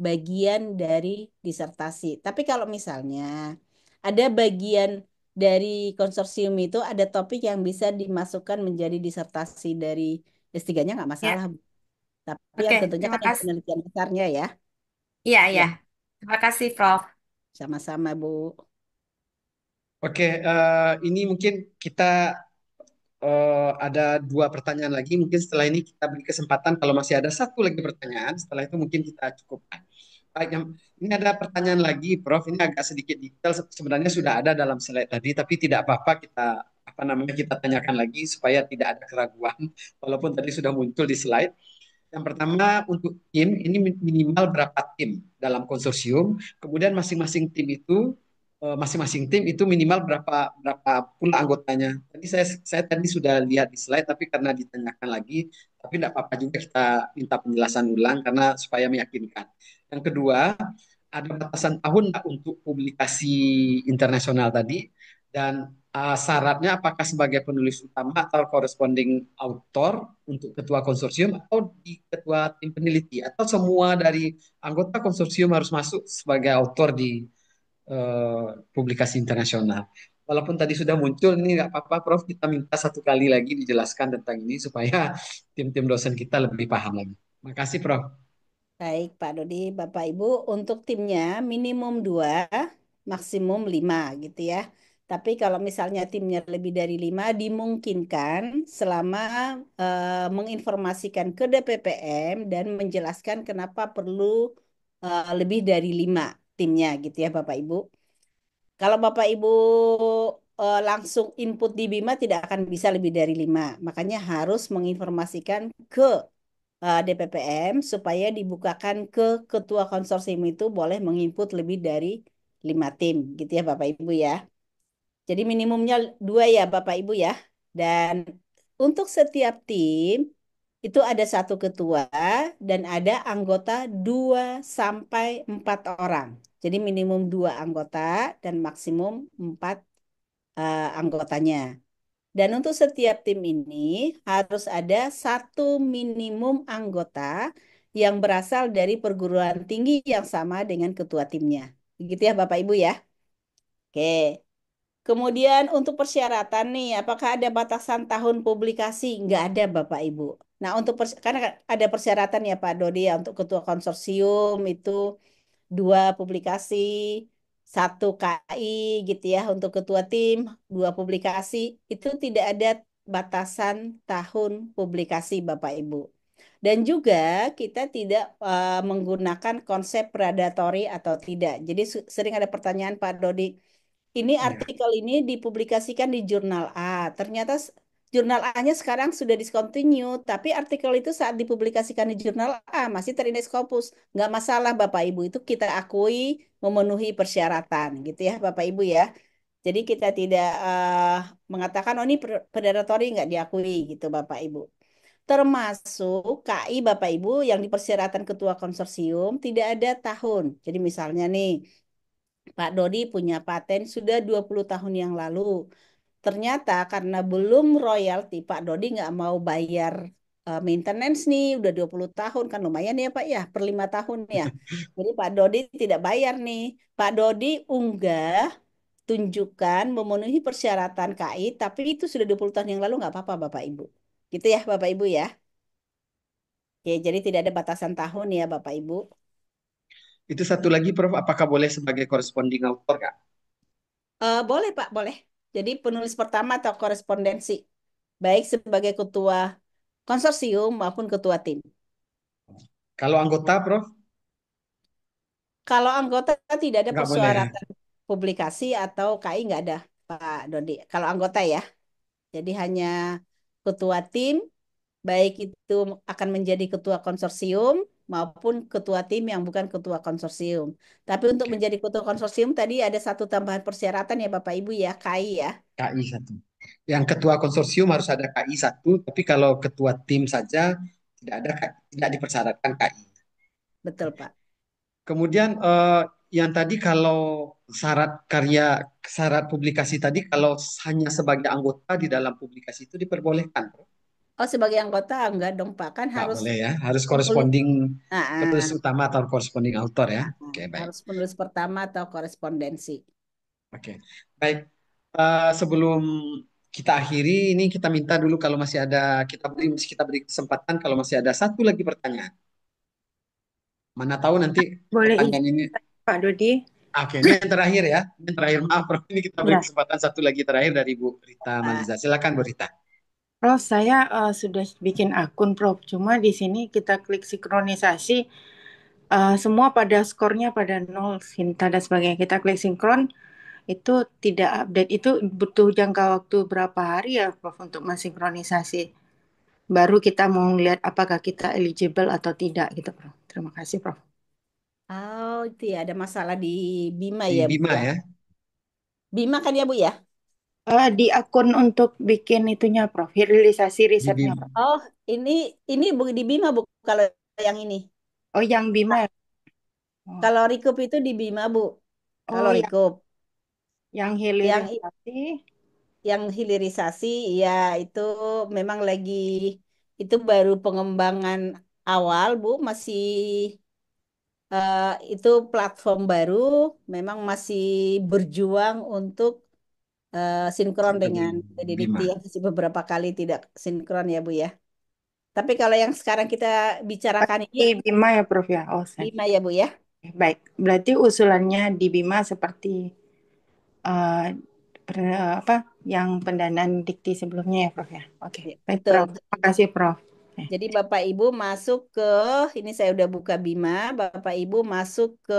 bagian dari disertasi. Tapi kalau misalnya ada bagian dari konsorsium itu, ada topik yang bisa dimasukkan menjadi disertasi dari S3-nya nggak ya, masalah, Bu. Tapi oke. yang tentunya Terima kan ada kasih. penelitian besarnya ya. Iya, iya. Ya, Terima kasih Prof. sama-sama Bu. Oke, ini mungkin kita ada dua pertanyaan lagi. Mungkin setelah ini kita beri kesempatan kalau masih ada satu lagi pertanyaan. Setelah itu mungkin kita cukupkan. Baik, ini ada pertanyaan lagi, Prof. Ini agak sedikit detail. Sebenarnya sudah ada dalam slide tadi, tapi tidak apa-apa kita apa namanya kita tanyakan lagi supaya tidak ada keraguan. Walaupun tadi sudah muncul di slide. Yang pertama untuk tim ini minimal berapa tim dalam konsorsium. Kemudian masing-masing tim itu masing-masing tim itu minimal berapa berapa pula anggotanya. Tadi saya tadi sudah lihat di slide tapi karena ditanyakan lagi tapi tidak apa-apa juga kita minta penjelasan ulang karena supaya meyakinkan. Yang kedua, ada batasan tahun nggak untuk publikasi internasional tadi dan syaratnya apakah sebagai penulis utama atau corresponding author untuk ketua konsorsium atau di ketua tim peneliti atau semua dari anggota konsorsium harus masuk sebagai author di publikasi internasional. Walaupun tadi sudah muncul, ini nggak apa-apa, Prof. Kita minta satu kali lagi dijelaskan tentang ini supaya tim-tim dosen kita lebih paham lagi. Makasih, Prof. Baik, Pak Dodi, Bapak Ibu, untuk timnya minimum 2, maksimum 5 gitu ya. Tapi kalau misalnya timnya lebih dari 5, dimungkinkan selama menginformasikan ke DPPM dan menjelaskan kenapa perlu lebih dari 5 timnya gitu ya Bapak Ibu. Kalau Bapak Ibu langsung input di Bima tidak akan bisa lebih dari 5. Makanya harus menginformasikan ke DPPM supaya dibukakan ke ketua konsorsium itu boleh menginput lebih dari 5 tim gitu ya Bapak Ibu ya. Jadi minimumnya 2 ya Bapak Ibu ya. Dan untuk setiap tim itu ada satu ketua dan ada anggota 2 sampai 4 orang. Jadi minimum 2 anggota dan maksimum 4 anggotanya. Dan untuk setiap tim ini harus ada satu minimum anggota yang berasal dari perguruan tinggi yang sama dengan ketua timnya. Begitu ya Bapak Ibu ya. Oke. Kemudian untuk persyaratan nih, apakah ada batasan tahun publikasi? Nggak ada Bapak Ibu. Nah untuk karena ada persyaratan ya Pak Dodi ya untuk ketua konsorsium itu 2 publikasi, 1 KI gitu ya untuk ketua tim, 2 publikasi. Itu tidak ada batasan tahun publikasi Bapak Ibu. Dan juga kita tidak menggunakan konsep predatory atau tidak. Jadi sering ada pertanyaan Pak Dodi, ini Ya. artikel ini dipublikasikan di jurnal A. Ternyata jurnal A-nya sekarang sudah discontinue, tapi artikel itu saat dipublikasikan di jurnal A masih terindeks Scopus. Nggak masalah Bapak Ibu, itu kita akui memenuhi persyaratan gitu ya Bapak Ibu ya. Jadi kita tidak mengatakan oh ini predatory nggak diakui gitu Bapak Ibu. Termasuk KI Bapak Ibu yang di persyaratan ketua konsorsium tidak ada tahun. Jadi misalnya nih Pak Dodi punya paten sudah 20 tahun yang lalu. Ternyata karena belum royalti, Pak Dodi nggak mau bayar maintenance nih, udah 20 tahun kan lumayan ya Pak ya, per 5 tahun ya. Jadi Pak Dodi tidak bayar nih. Pak Dodi unggah, tunjukkan memenuhi persyaratan KI, tapi itu sudah 20 tahun yang lalu nggak apa-apa Bapak Ibu. Gitu ya Bapak Ibu ya. Oke, jadi tidak ada batasan tahun ya Bapak Ibu. Itu satu lagi, Prof, apakah boleh sebagai corresponding author, Kak? Boleh Pak, boleh. Jadi penulis pertama atau korespondensi, baik sebagai ketua konsorsium maupun ketua tim. Kalau anggota, Prof, Kalau anggota tidak ada nggak boleh ya? persyaratan publikasi atau KI nggak ada, Pak Dodi. Kalau anggota ya, jadi hanya ketua tim, baik itu akan menjadi ketua konsorsium maupun ketua tim yang bukan ketua konsorsium. Tapi untuk Oke, menjadi ketua konsorsium tadi ada satu tambahan persyaratan ya Bapak Ibu ya, KI ya. KI satu. Yang ketua konsorsium harus ada KI satu, tapi kalau ketua tim saja tidak dipersyaratkan KI. Betul Pak. Kemudian yang tadi kalau syarat publikasi tadi kalau hanya sebagai anggota di dalam publikasi itu diperbolehkan, Prof? Oh sebagai anggota enggak dong Pak, kan Nggak harus boleh ya, harus penulis, corresponding nah, penulis utama atau corresponding author ya. Oke, baik. harus penulis pertama atau korespondensi. Oke, baik. Sebelum kita akhiri, ini kita minta dulu kalau masih ada, kita beri kesempatan kalau masih ada satu lagi pertanyaan. Mana tahu nanti Boleh pertanyaan izin ini. Pak Dodi? Oke, ini yang terakhir ya. Ini yang terakhir, maaf Prof. Ini kita beri Ya, kesempatan satu lagi terakhir dari Bu Rita Ah, Maliza. Silakan Bu Rita. Prof, saya sudah bikin akun, Prof. Cuma di sini kita klik sinkronisasi, semua pada skornya pada nol, Sinta dan sebagainya. Kita klik sinkron, itu tidak update. Itu butuh jangka waktu berapa hari ya, Prof, untuk mensinkronisasi. Baru kita mau lihat apakah kita eligible atau tidak gitu, Prof. Terima kasih, Prof. oh itu ya ada masalah di Bima Di ya Bu Bima ya. ya. Bima kan ya Bu ya? Di akun untuk bikin itunya, Prof. Realisasi Di risetnya, Bima. Prof. Oh ini Bu di Bima Bu kalau yang ini. Oh, yang Bima ya? Oh, Kalau Recoup itu di Bima Bu. Kalau oh Recoup yang yang hilirisasi. yang hilirisasi ya itu memang lagi itu baru pengembangan awal Bu masih eh, itu platform baru memang masih berjuang untuk sinkron Sampai di dengan Bima. Didikti yang masih beberapa kali tidak sinkron ya Bu ya. Tapi kalau yang sekarang kita bicarakan ini Bima ya, Prof ya. Oh, saya. Bima ya Bu ya. Baik. Berarti usulannya di Bima seperti eh, apa yang pendanaan dikti sebelumnya ya, Prof ya. Oke. Ya, Baik, betul. Prof. Terima kasih, Prof. Jadi Bapak Ibu masuk ke ini saya udah buka Bima, Bapak Ibu masuk ke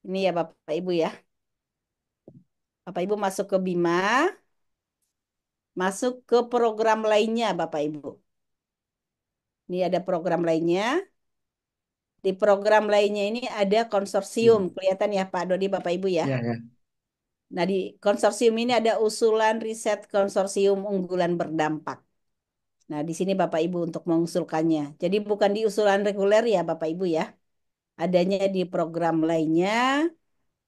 ini ya Bapak Ibu ya. Bapak Ibu masuk ke Bima, masuk ke program lainnya Bapak Ibu. Ini ada program lainnya. Di program lainnya ini ada konsorsium, Hmm. kelihatan ya Pak Dodi Bapak Ibu ya. Ya, ya. Nah, di konsorsium ini ada usulan riset konsorsium unggulan berdampak. Nah, di sini Bapak Ibu untuk mengusulkannya. Jadi bukan di usulan reguler ya Bapak Ibu ya. Adanya di program lainnya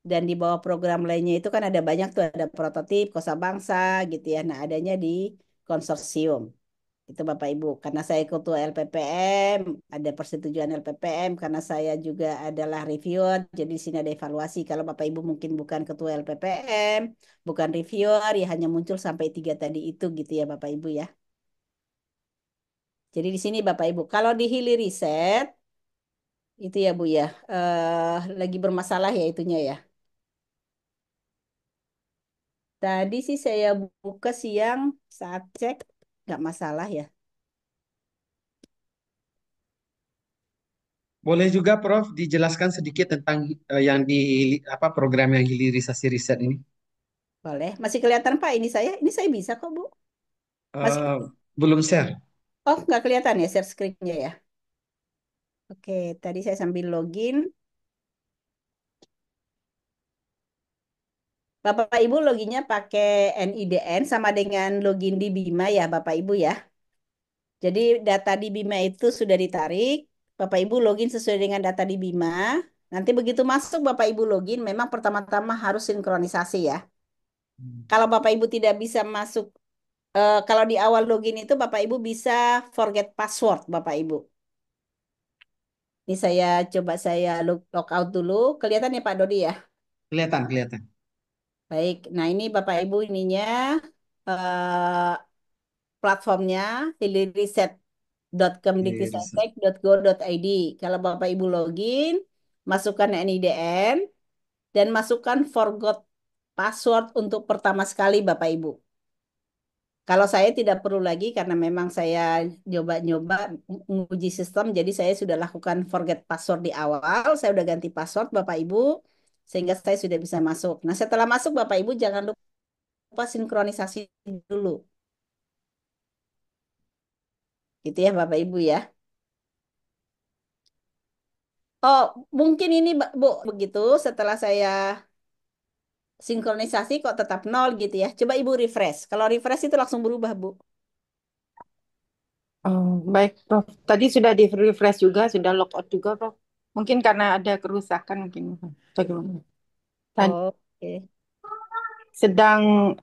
dan di bawah program lainnya itu kan ada banyak tuh ada prototip, kosa bangsa gitu ya. Nah, adanya di konsorsium. Itu Bapak Ibu, karena saya ketua LPPM, ada persetujuan LPPM, karena saya juga adalah reviewer, jadi di sini ada evaluasi. Kalau Bapak Ibu mungkin bukan ketua LPPM, bukan reviewer, ya hanya muncul sampai tiga tadi itu gitu ya Bapak Ibu ya. Jadi di sini Bapak Ibu, kalau di Hili Riset, itu ya Bu ya, lagi bermasalah ya itunya ya. Tadi sih saya buka siang, saat cek, nggak masalah ya. Boleh juga Prof dijelaskan sedikit tentang yang di apa program yang hilirisasi riset ini? Boleh. Masih kelihatan Pak ini saya? Ini saya bisa kok Bu. Masih. Eh, belum share. Oh, nggak kelihatan ya share screen-nya ya. Oke, tadi saya sambil login. Bapak Ibu loginnya pakai NIDN sama dengan login di Bima ya Bapak Ibu ya. Jadi data di Bima itu sudah ditarik. Bapak Ibu login sesuai dengan data di Bima. Nanti begitu masuk Bapak Ibu login, memang pertama-tama harus sinkronisasi ya. Kalau Bapak Ibu tidak bisa masuk, kalau di awal login itu Bapak Ibu bisa forget password Bapak Ibu. Ini saya coba saya log out dulu. Kelihatan ya Pak Dodi ya? Kelihatan, kelihatan. Baik. Nah ini Bapak Ibu ininya eh, platformnya Oke, riset. hilirisek.kemdiktistek.go.id. Kalau Bapak Ibu login, masukkan NIDN dan masukkan forgot password untuk pertama sekali Bapak Ibu. Kalau saya tidak perlu lagi karena memang saya nyoba-nyoba menguji sistem, jadi saya sudah lakukan forget password di awal, saya udah ganti password Bapak Ibu, sehingga saya sudah bisa masuk. Nah setelah masuk Bapak Ibu jangan lupa sinkronisasi dulu, gitu ya Bapak Ibu ya. Oh mungkin ini Bu, begitu setelah saya sinkronisasi kok tetap nol gitu ya. Coba Ibu refresh. Kalau refresh itu langsung berubah Bu. Oh, baik, Prof. Tadi sudah di refresh juga, sudah log out juga, Prof. Mungkin karena ada kerusakan, mungkin. Bagaimana? Tadi Oke, sedang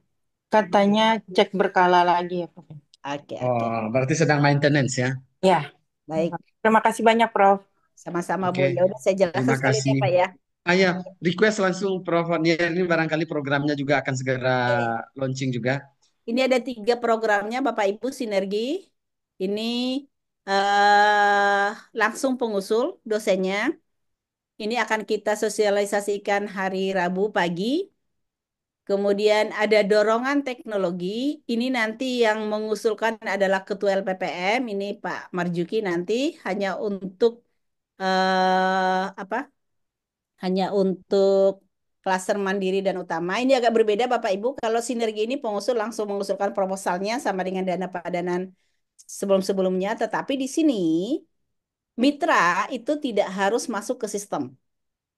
katanya cek berkala lagi ya, Prof. oke, oke. Oh, berarti sedang maintenance ya. Ya, Baik. terima kasih banyak, Prof. Sama-sama Bu. Oke, Ya udah saya jelaskan terima sekalian kasih. ya Pak ya. Ah ya, request langsung Prof. Nier ini barangkali programnya juga akan segera Oke. launching juga. Ini ada 3 programnya Bapak Ibu sinergi. Ini langsung pengusul dosennya. Ini akan kita sosialisasikan hari Rabu pagi. Kemudian ada dorongan teknologi. Ini nanti yang mengusulkan adalah Ketua LPPM. Ini Pak Marjuki nanti hanya untuk apa? Hanya untuk klaster mandiri dan utama. Ini agak berbeda Bapak Ibu. Kalau sinergi ini pengusul langsung mengusulkan proposalnya sama dengan dana padanan sebelum-sebelumnya. Tetapi di sini mitra itu tidak harus masuk ke sistem.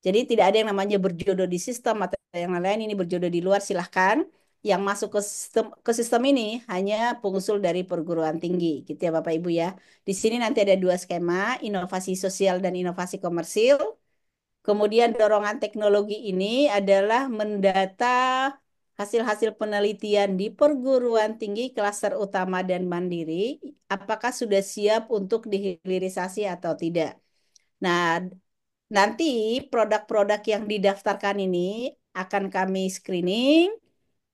Jadi tidak ada yang namanya berjodoh di sistem atau yang lain ini berjodoh di luar silahkan. Yang masuk ke sistem ini hanya pengusul dari perguruan tinggi, gitu ya Bapak Ibu ya. Di sini nanti ada 2 skema, inovasi sosial dan inovasi komersil. Kemudian dorongan teknologi ini adalah mendata hasil-hasil penelitian di perguruan tinggi klaster utama dan mandiri, apakah sudah siap untuk dihilirisasi atau tidak. Nah, nanti produk-produk yang didaftarkan ini akan kami screening,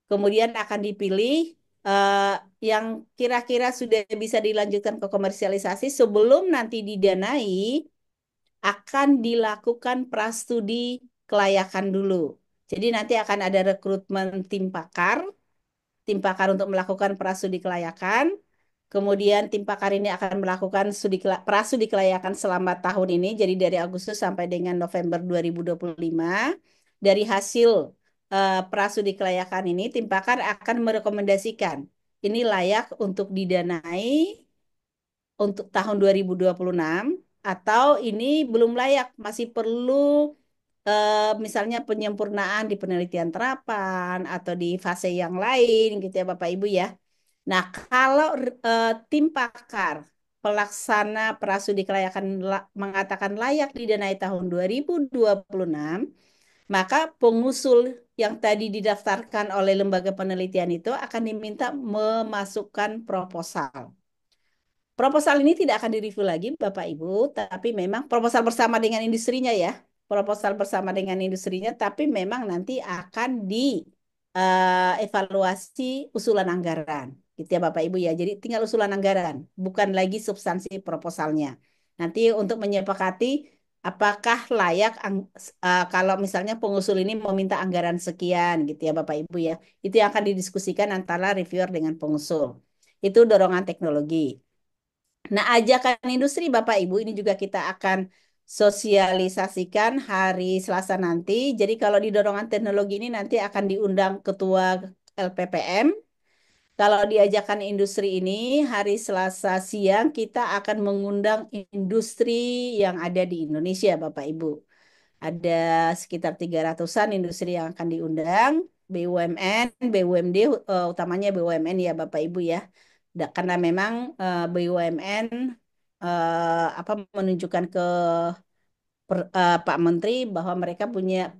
kemudian akan dipilih eh, yang kira-kira sudah bisa dilanjutkan ke komersialisasi sebelum nanti didanai akan dilakukan prastudi kelayakan dulu. Jadi nanti akan ada rekrutmen tim pakar untuk melakukan prastudi kelayakan. Kemudian tim pakar ini akan melakukan prastudi kelayakan selama tahun ini, jadi dari Agustus sampai dengan November 2025. Dari hasil prastudi kelayakan ini, tim pakar akan merekomendasikan ini layak untuk didanai untuk tahun 2026 atau ini belum layak, masih perlu misalnya penyempurnaan di penelitian terapan atau di fase yang lain gitu ya Bapak Ibu ya. Nah, kalau tim pakar pelaksana prasudi kelayakan mengatakan layak didanai tahun 2026, maka pengusul yang tadi didaftarkan oleh lembaga penelitian itu akan diminta memasukkan proposal. Proposal ini tidak akan direview lagi, Bapak Ibu, tapi memang proposal bersama dengan industrinya ya. Proposal bersama dengan industrinya, tapi memang nanti akan dievaluasi usulan anggaran. Gitu ya Bapak Ibu ya. Jadi tinggal usulan anggaran, bukan lagi substansi proposalnya. Nanti untuk menyepakati apakah layak kalau misalnya pengusul ini meminta anggaran sekian gitu ya Bapak Ibu ya. Itu yang akan didiskusikan antara reviewer dengan pengusul. Itu dorongan teknologi. Nah, ajakan industri Bapak Ibu ini juga kita akan sosialisasikan hari Selasa nanti. Jadi kalau di dorongan teknologi ini nanti akan diundang Ketua LPPM. Kalau diajakan industri ini hari Selasa siang kita akan mengundang industri yang ada di Indonesia, Bapak Ibu. Ada sekitar 300-an industri yang akan diundang, BUMN, BUMD, utamanya BUMN ya Bapak Ibu ya. Karena memang BUMN apa menunjukkan ke Pak Menteri bahwa mereka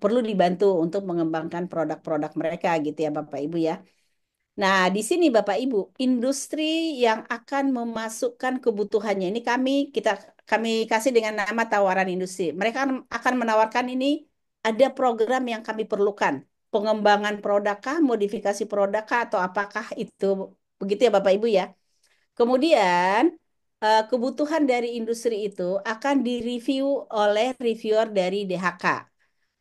perlu dibantu untuk mengembangkan produk-produk mereka gitu ya Bapak Ibu ya. Nah, di sini Bapak Ibu, industri yang akan memasukkan kebutuhannya ini kami kasih dengan nama tawaran industri. Mereka akan menawarkan ini ada program yang kami perlukan. Pengembangan produkkah, modifikasi produkkah atau apakah itu begitu ya Bapak Ibu ya. Kemudian kebutuhan dari industri itu akan direview oleh reviewer dari DHK.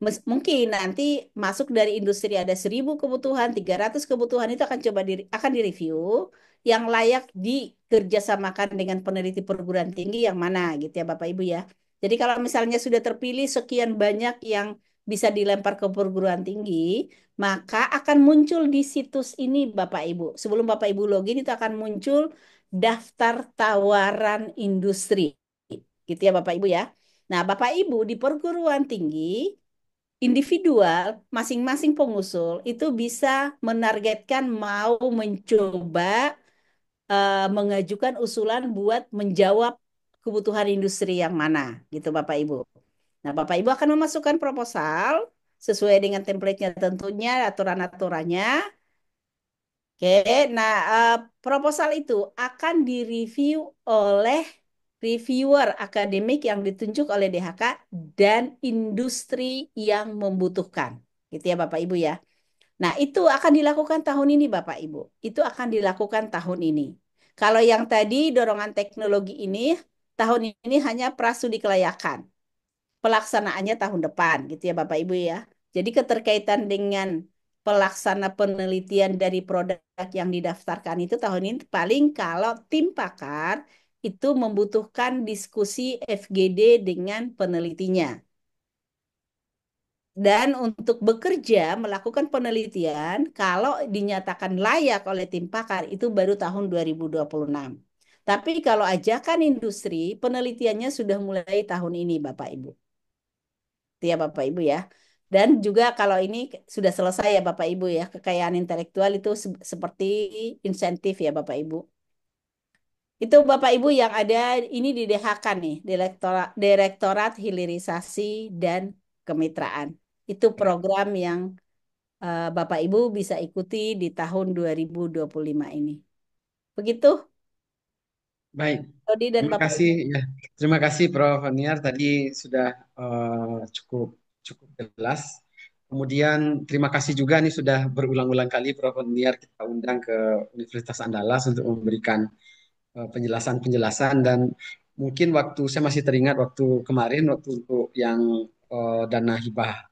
Mungkin nanti masuk dari industri ada 1.000 kebutuhan, 300 kebutuhan itu akan direview yang layak dikerjasamakan dengan peneliti perguruan tinggi yang mana gitu ya Bapak Ibu ya. Jadi kalau misalnya sudah terpilih sekian banyak yang bisa dilempar ke perguruan tinggi, maka akan muncul di situs ini Bapak Ibu. Sebelum Bapak Ibu login itu akan muncul daftar tawaran industri. Gitu ya Bapak Ibu ya. Nah, Bapak Ibu di perguruan tinggi individual masing-masing pengusul itu bisa menargetkan mau mencoba mengajukan usulan buat menjawab kebutuhan industri yang mana gitu Bapak Ibu. Nah, Bapak Ibu akan memasukkan proposal sesuai dengan template-nya tentunya aturan-aturannya. Oke, nah proposal itu akan direview oleh reviewer akademik yang ditunjuk oleh DHK dan industri yang membutuhkan. Gitu ya Bapak Ibu ya. Nah, itu akan dilakukan tahun ini Bapak Ibu. Itu akan dilakukan tahun ini. Kalau yang tadi dorongan teknologi ini, tahun ini hanya prasudi kelayakan pelaksanaannya tahun depan gitu ya Bapak Ibu ya. Jadi keterkaitan dengan pelaksana penelitian dari produk yang didaftarkan itu tahun ini paling kalau tim pakar itu membutuhkan diskusi FGD dengan penelitinya. Dan untuk bekerja melakukan penelitian kalau dinyatakan layak oleh tim pakar itu baru tahun 2026. Tapi kalau ajakan industri penelitiannya sudah mulai tahun ini Bapak Ibu. Itu ya Bapak Ibu ya. Dan juga kalau ini sudah selesai ya Bapak Ibu ya, kekayaan intelektual itu seperti insentif ya Bapak Ibu. Itu Bapak Ibu yang ada ini di DHK nih, Direktorat Hilirisasi dan Kemitraan. Itu Ya, program yang Bapak Ibu bisa ikuti di tahun 2025 ini. Begitu, baik. Dodi dan Terima Bapak kasih Ibu. ya. Terima kasih Prof. Niar tadi sudah cukup cukup jelas. Kemudian terima kasih juga nih sudah berulang-ulang kali Prof. Niar kita undang ke Universitas Andalas untuk memberikan penjelasan-penjelasan dan mungkin waktu saya masih teringat waktu kemarin waktu untuk yang dana hibah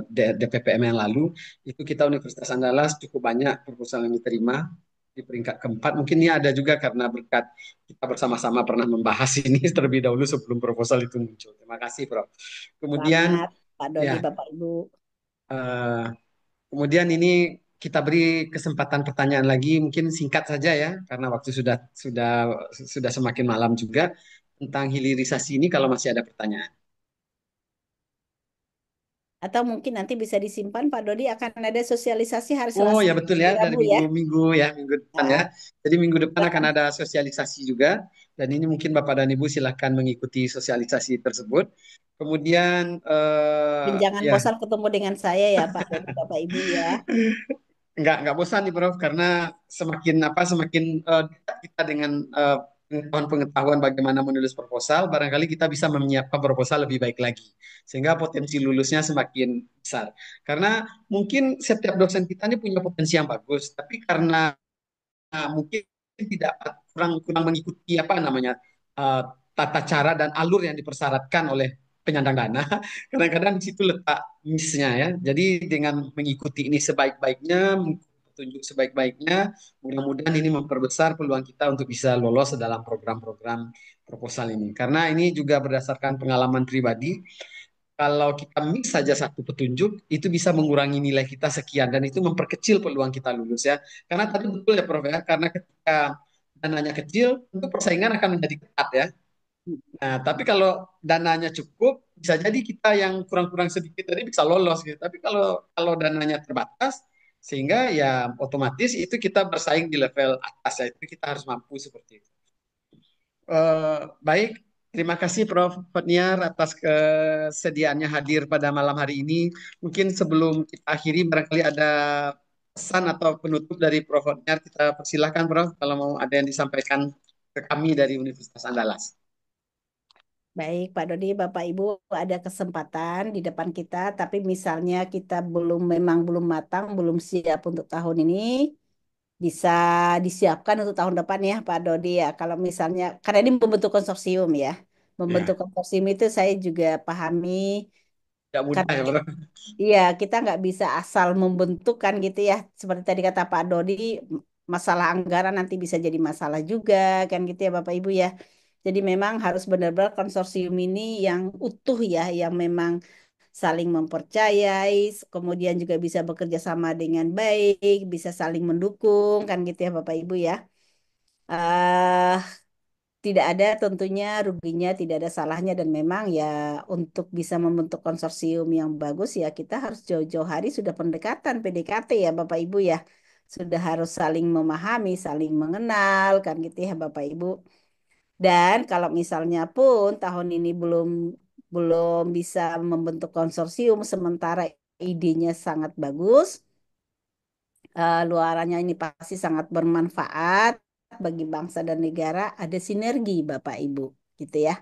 DPPM yang lalu itu kita Universitas Andalas cukup banyak proposal yang diterima di peringkat keempat. Mungkin ini ada juga karena berkat kita bersama-sama pernah membahas ini terlebih dahulu sebelum proposal itu muncul. Terima kasih, Prof. Kemudian Selamat Pak Dodi, ya, Bapak Ibu. eh, kemudian ini kita beri kesempatan pertanyaan lagi, mungkin singkat saja ya, karena waktu sudah semakin malam juga tentang hilirisasi ini kalau masih ada pertanyaan. Atau mungkin nanti bisa disimpan Pak Dodi akan ada sosialisasi hari Oh Selasa ya betul ya, dan dari Rabu ya. minggu-minggu ya, minggu depan ya. Nah, Jadi minggu depan akan ada sosialisasi juga, dan ini mungkin Bapak dan Ibu silahkan mengikuti sosialisasi tersebut. Kemudian dan jangan ya bosan ketemu dengan saya ya Pak Dodi, Bapak Ibu ya. nggak bosan nih Prof karena semakin dekat kita dengan pengetahuan bagaimana menulis proposal barangkali kita bisa menyiapkan proposal lebih baik lagi sehingga potensi lulusnya semakin besar karena mungkin setiap dosen kita ini punya potensi yang bagus tapi karena mungkin tidak kurang kurang mengikuti apa namanya eh, tata cara dan alur yang dipersyaratkan oleh penyandang dana. Kadang-kadang di situ letak miss-nya ya. Jadi dengan mengikuti ini sebaik-baiknya, petunjuk sebaik-baiknya. Mudah-mudahan ini memperbesar peluang kita untuk bisa lolos dalam program-program proposal ini. Karena ini juga berdasarkan pengalaman pribadi, kalau kita mix saja satu petunjuk, itu bisa mengurangi nilai kita sekian dan itu memperkecil peluang kita lulus ya. Karena tadi betul ya Prof ya, karena ketika dananya kecil, tentu persaingan akan menjadi ketat ya. Nah, tapi kalau dananya cukup, bisa jadi kita yang kurang-kurang sedikit tadi bisa lolos gitu. Tapi kalau kalau dananya terbatas, sehingga ya otomatis itu kita bersaing di level atas ya. Itu kita harus mampu seperti itu. Baik, terima kasih Prof. Fatniar atas kesediaannya hadir pada malam hari ini. Mungkin sebelum kita akhiri, barangkali ada pesan atau penutup dari Prof. Fatniar. Kita persilahkan Prof. Kalau mau ada yang disampaikan ke kami dari Universitas Andalas. Baik, Pak Dodi, Bapak Ibu, ada kesempatan di depan kita, tapi misalnya kita memang belum matang, belum siap untuk tahun ini, bisa disiapkan untuk tahun depan ya, Pak Dodi ya. Kalau misalnya, karena ini membentuk konsorsium ya, membentuk Ya, konsorsium itu saya juga pahami, tidak mudah karena ya Prof. iya, kita nggak bisa asal membentuk kan gitu ya. Seperti tadi kata Pak Dodi, masalah anggaran nanti bisa jadi masalah juga kan gitu ya Bapak Ibu ya. Jadi memang harus benar-benar konsorsium ini yang utuh ya, yang memang saling mempercayai, kemudian juga bisa bekerja sama dengan baik, bisa saling mendukung kan gitu ya Bapak Ibu ya. eh Tidak ada tentunya ruginya, tidak ada salahnya dan memang ya untuk bisa membentuk konsorsium yang bagus ya kita harus jauh-jauh hari sudah pendekatan PDKT ya Bapak Ibu ya. Sudah harus saling memahami, saling mengenal kan gitu ya Bapak Ibu. Dan kalau misalnya pun tahun ini belum belum bisa membentuk konsorsium sementara idenya sangat bagus, luarannya ini pasti sangat bermanfaat bagi bangsa dan negara. Ada sinergi, Bapak Ibu, gitu ya.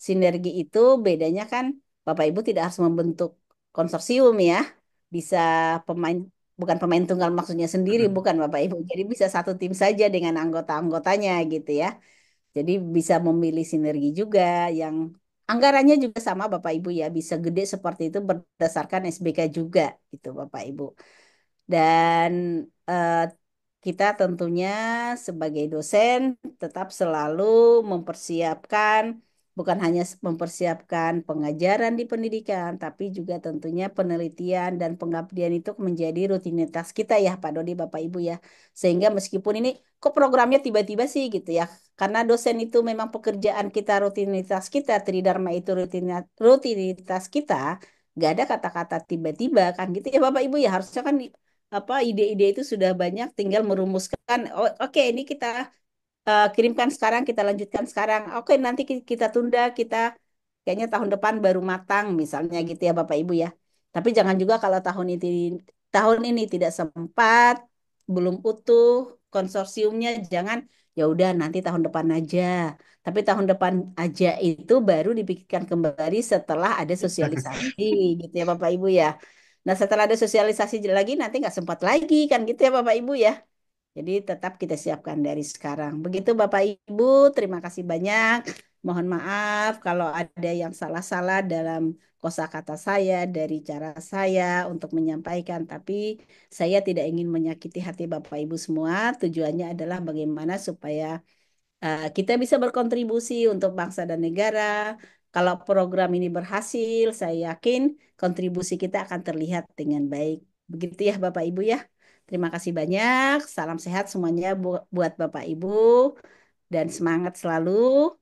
Sinergi itu bedanya kan, Bapak Ibu tidak harus membentuk konsorsium ya. Bisa pemain, bukan pemain tunggal maksudnya sendiri, bukan Bapak Ibu. Jadi bisa satu tim saja dengan anggota-anggotanya gitu ya. Jadi bisa memilih sinergi juga yang anggarannya juga sama Bapak Ibu ya. Bisa gede seperti itu berdasarkan SBK juga gitu Bapak Ibu. Dan eh, kita tentunya sebagai dosen tetap selalu mempersiapkan, bukan hanya mempersiapkan pengajaran di pendidikan, tapi juga tentunya penelitian dan pengabdian itu menjadi rutinitas kita ya Pak Dodi, Bapak Ibu ya. Sehingga meskipun ini kok programnya tiba-tiba sih gitu ya, karena dosen itu memang pekerjaan kita, rutinitas kita, Tridharma itu rutinitas kita, nggak ada kata-kata tiba-tiba kan gitu ya Bapak Ibu ya, harusnya kan apa ide-ide itu sudah banyak tinggal merumuskan oh, oke ini kita kirimkan sekarang kita lanjutkan sekarang oke nanti kita tunda kita kayaknya tahun depan baru matang misalnya gitu ya Bapak Ibu ya tapi jangan juga kalau tahun ini tidak sempat belum utuh konsorsiumnya jangan ya udah nanti tahun depan aja tapi tahun depan aja itu baru dipikirkan kembali setelah ada sosialisasi gitu ya Bapak Ibu ya. Nah, setelah ada sosialisasi lagi, nanti nggak sempat lagi, kan gitu ya Bapak Ibu ya. Jadi tetap kita siapkan dari sekarang. Begitu Bapak Ibu, terima kasih banyak. Mohon maaf kalau ada yang salah-salah dalam kosakata saya, dari cara saya untuk menyampaikan. Tapi saya tidak ingin menyakiti hati Bapak Ibu semua. Tujuannya adalah bagaimana supaya kita bisa berkontribusi untuk bangsa dan negara. Kalau program ini berhasil, saya yakin kontribusi kita akan terlihat dengan baik. Begitu ya Bapak Ibu ya. Terima kasih banyak. Salam sehat semuanya buat Bapak Ibu dan semangat selalu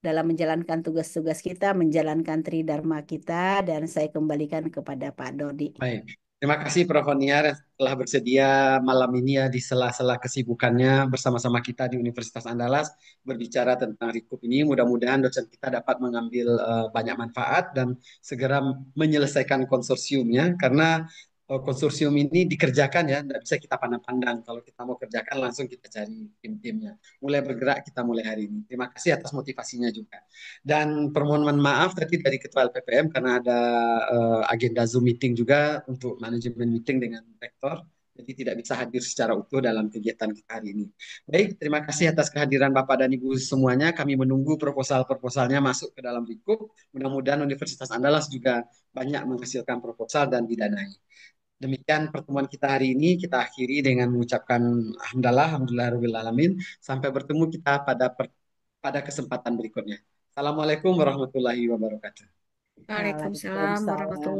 dalam menjalankan tugas-tugas kita, menjalankan tridharma kita dan saya kembalikan kepada Pak Dodi. Baik, terima kasih Prof. Niar telah bersedia malam ini ya di sela-sela kesibukannya bersama-sama kita di Universitas Andalas berbicara tentang Rikup ini. Mudah-mudahan dosen kita dapat mengambil banyak manfaat dan segera menyelesaikan konsorsiumnya karena konsorsium ini dikerjakan ya, tidak bisa kita pandang-pandang. Kalau kita mau kerjakan langsung kita cari tim-timnya. Mulai bergerak kita mulai hari ini. Terima kasih atas motivasinya juga. Dan permohonan maaf tadi dari Ketua LPPM karena ada agenda Zoom meeting juga untuk manajemen meeting dengan rektor. Jadi tidak bisa hadir secara utuh dalam kegiatan kita hari ini. Baik, terima kasih atas kehadiran Bapak dan Ibu semuanya. Kami menunggu proposal-proposalnya masuk ke dalam Rikup. Mudah-mudahan Universitas Andalas juga banyak menghasilkan proposal dan didanai. Demikian pertemuan kita hari ini, kita akhiri dengan mengucapkan alhamdulillah alamin. Sampai bertemu kita pada kesempatan berikutnya. Assalamualaikum warahmatullahi wabarakatuh. Waalaikumsalam Waalaikumsalam. warahmatullahi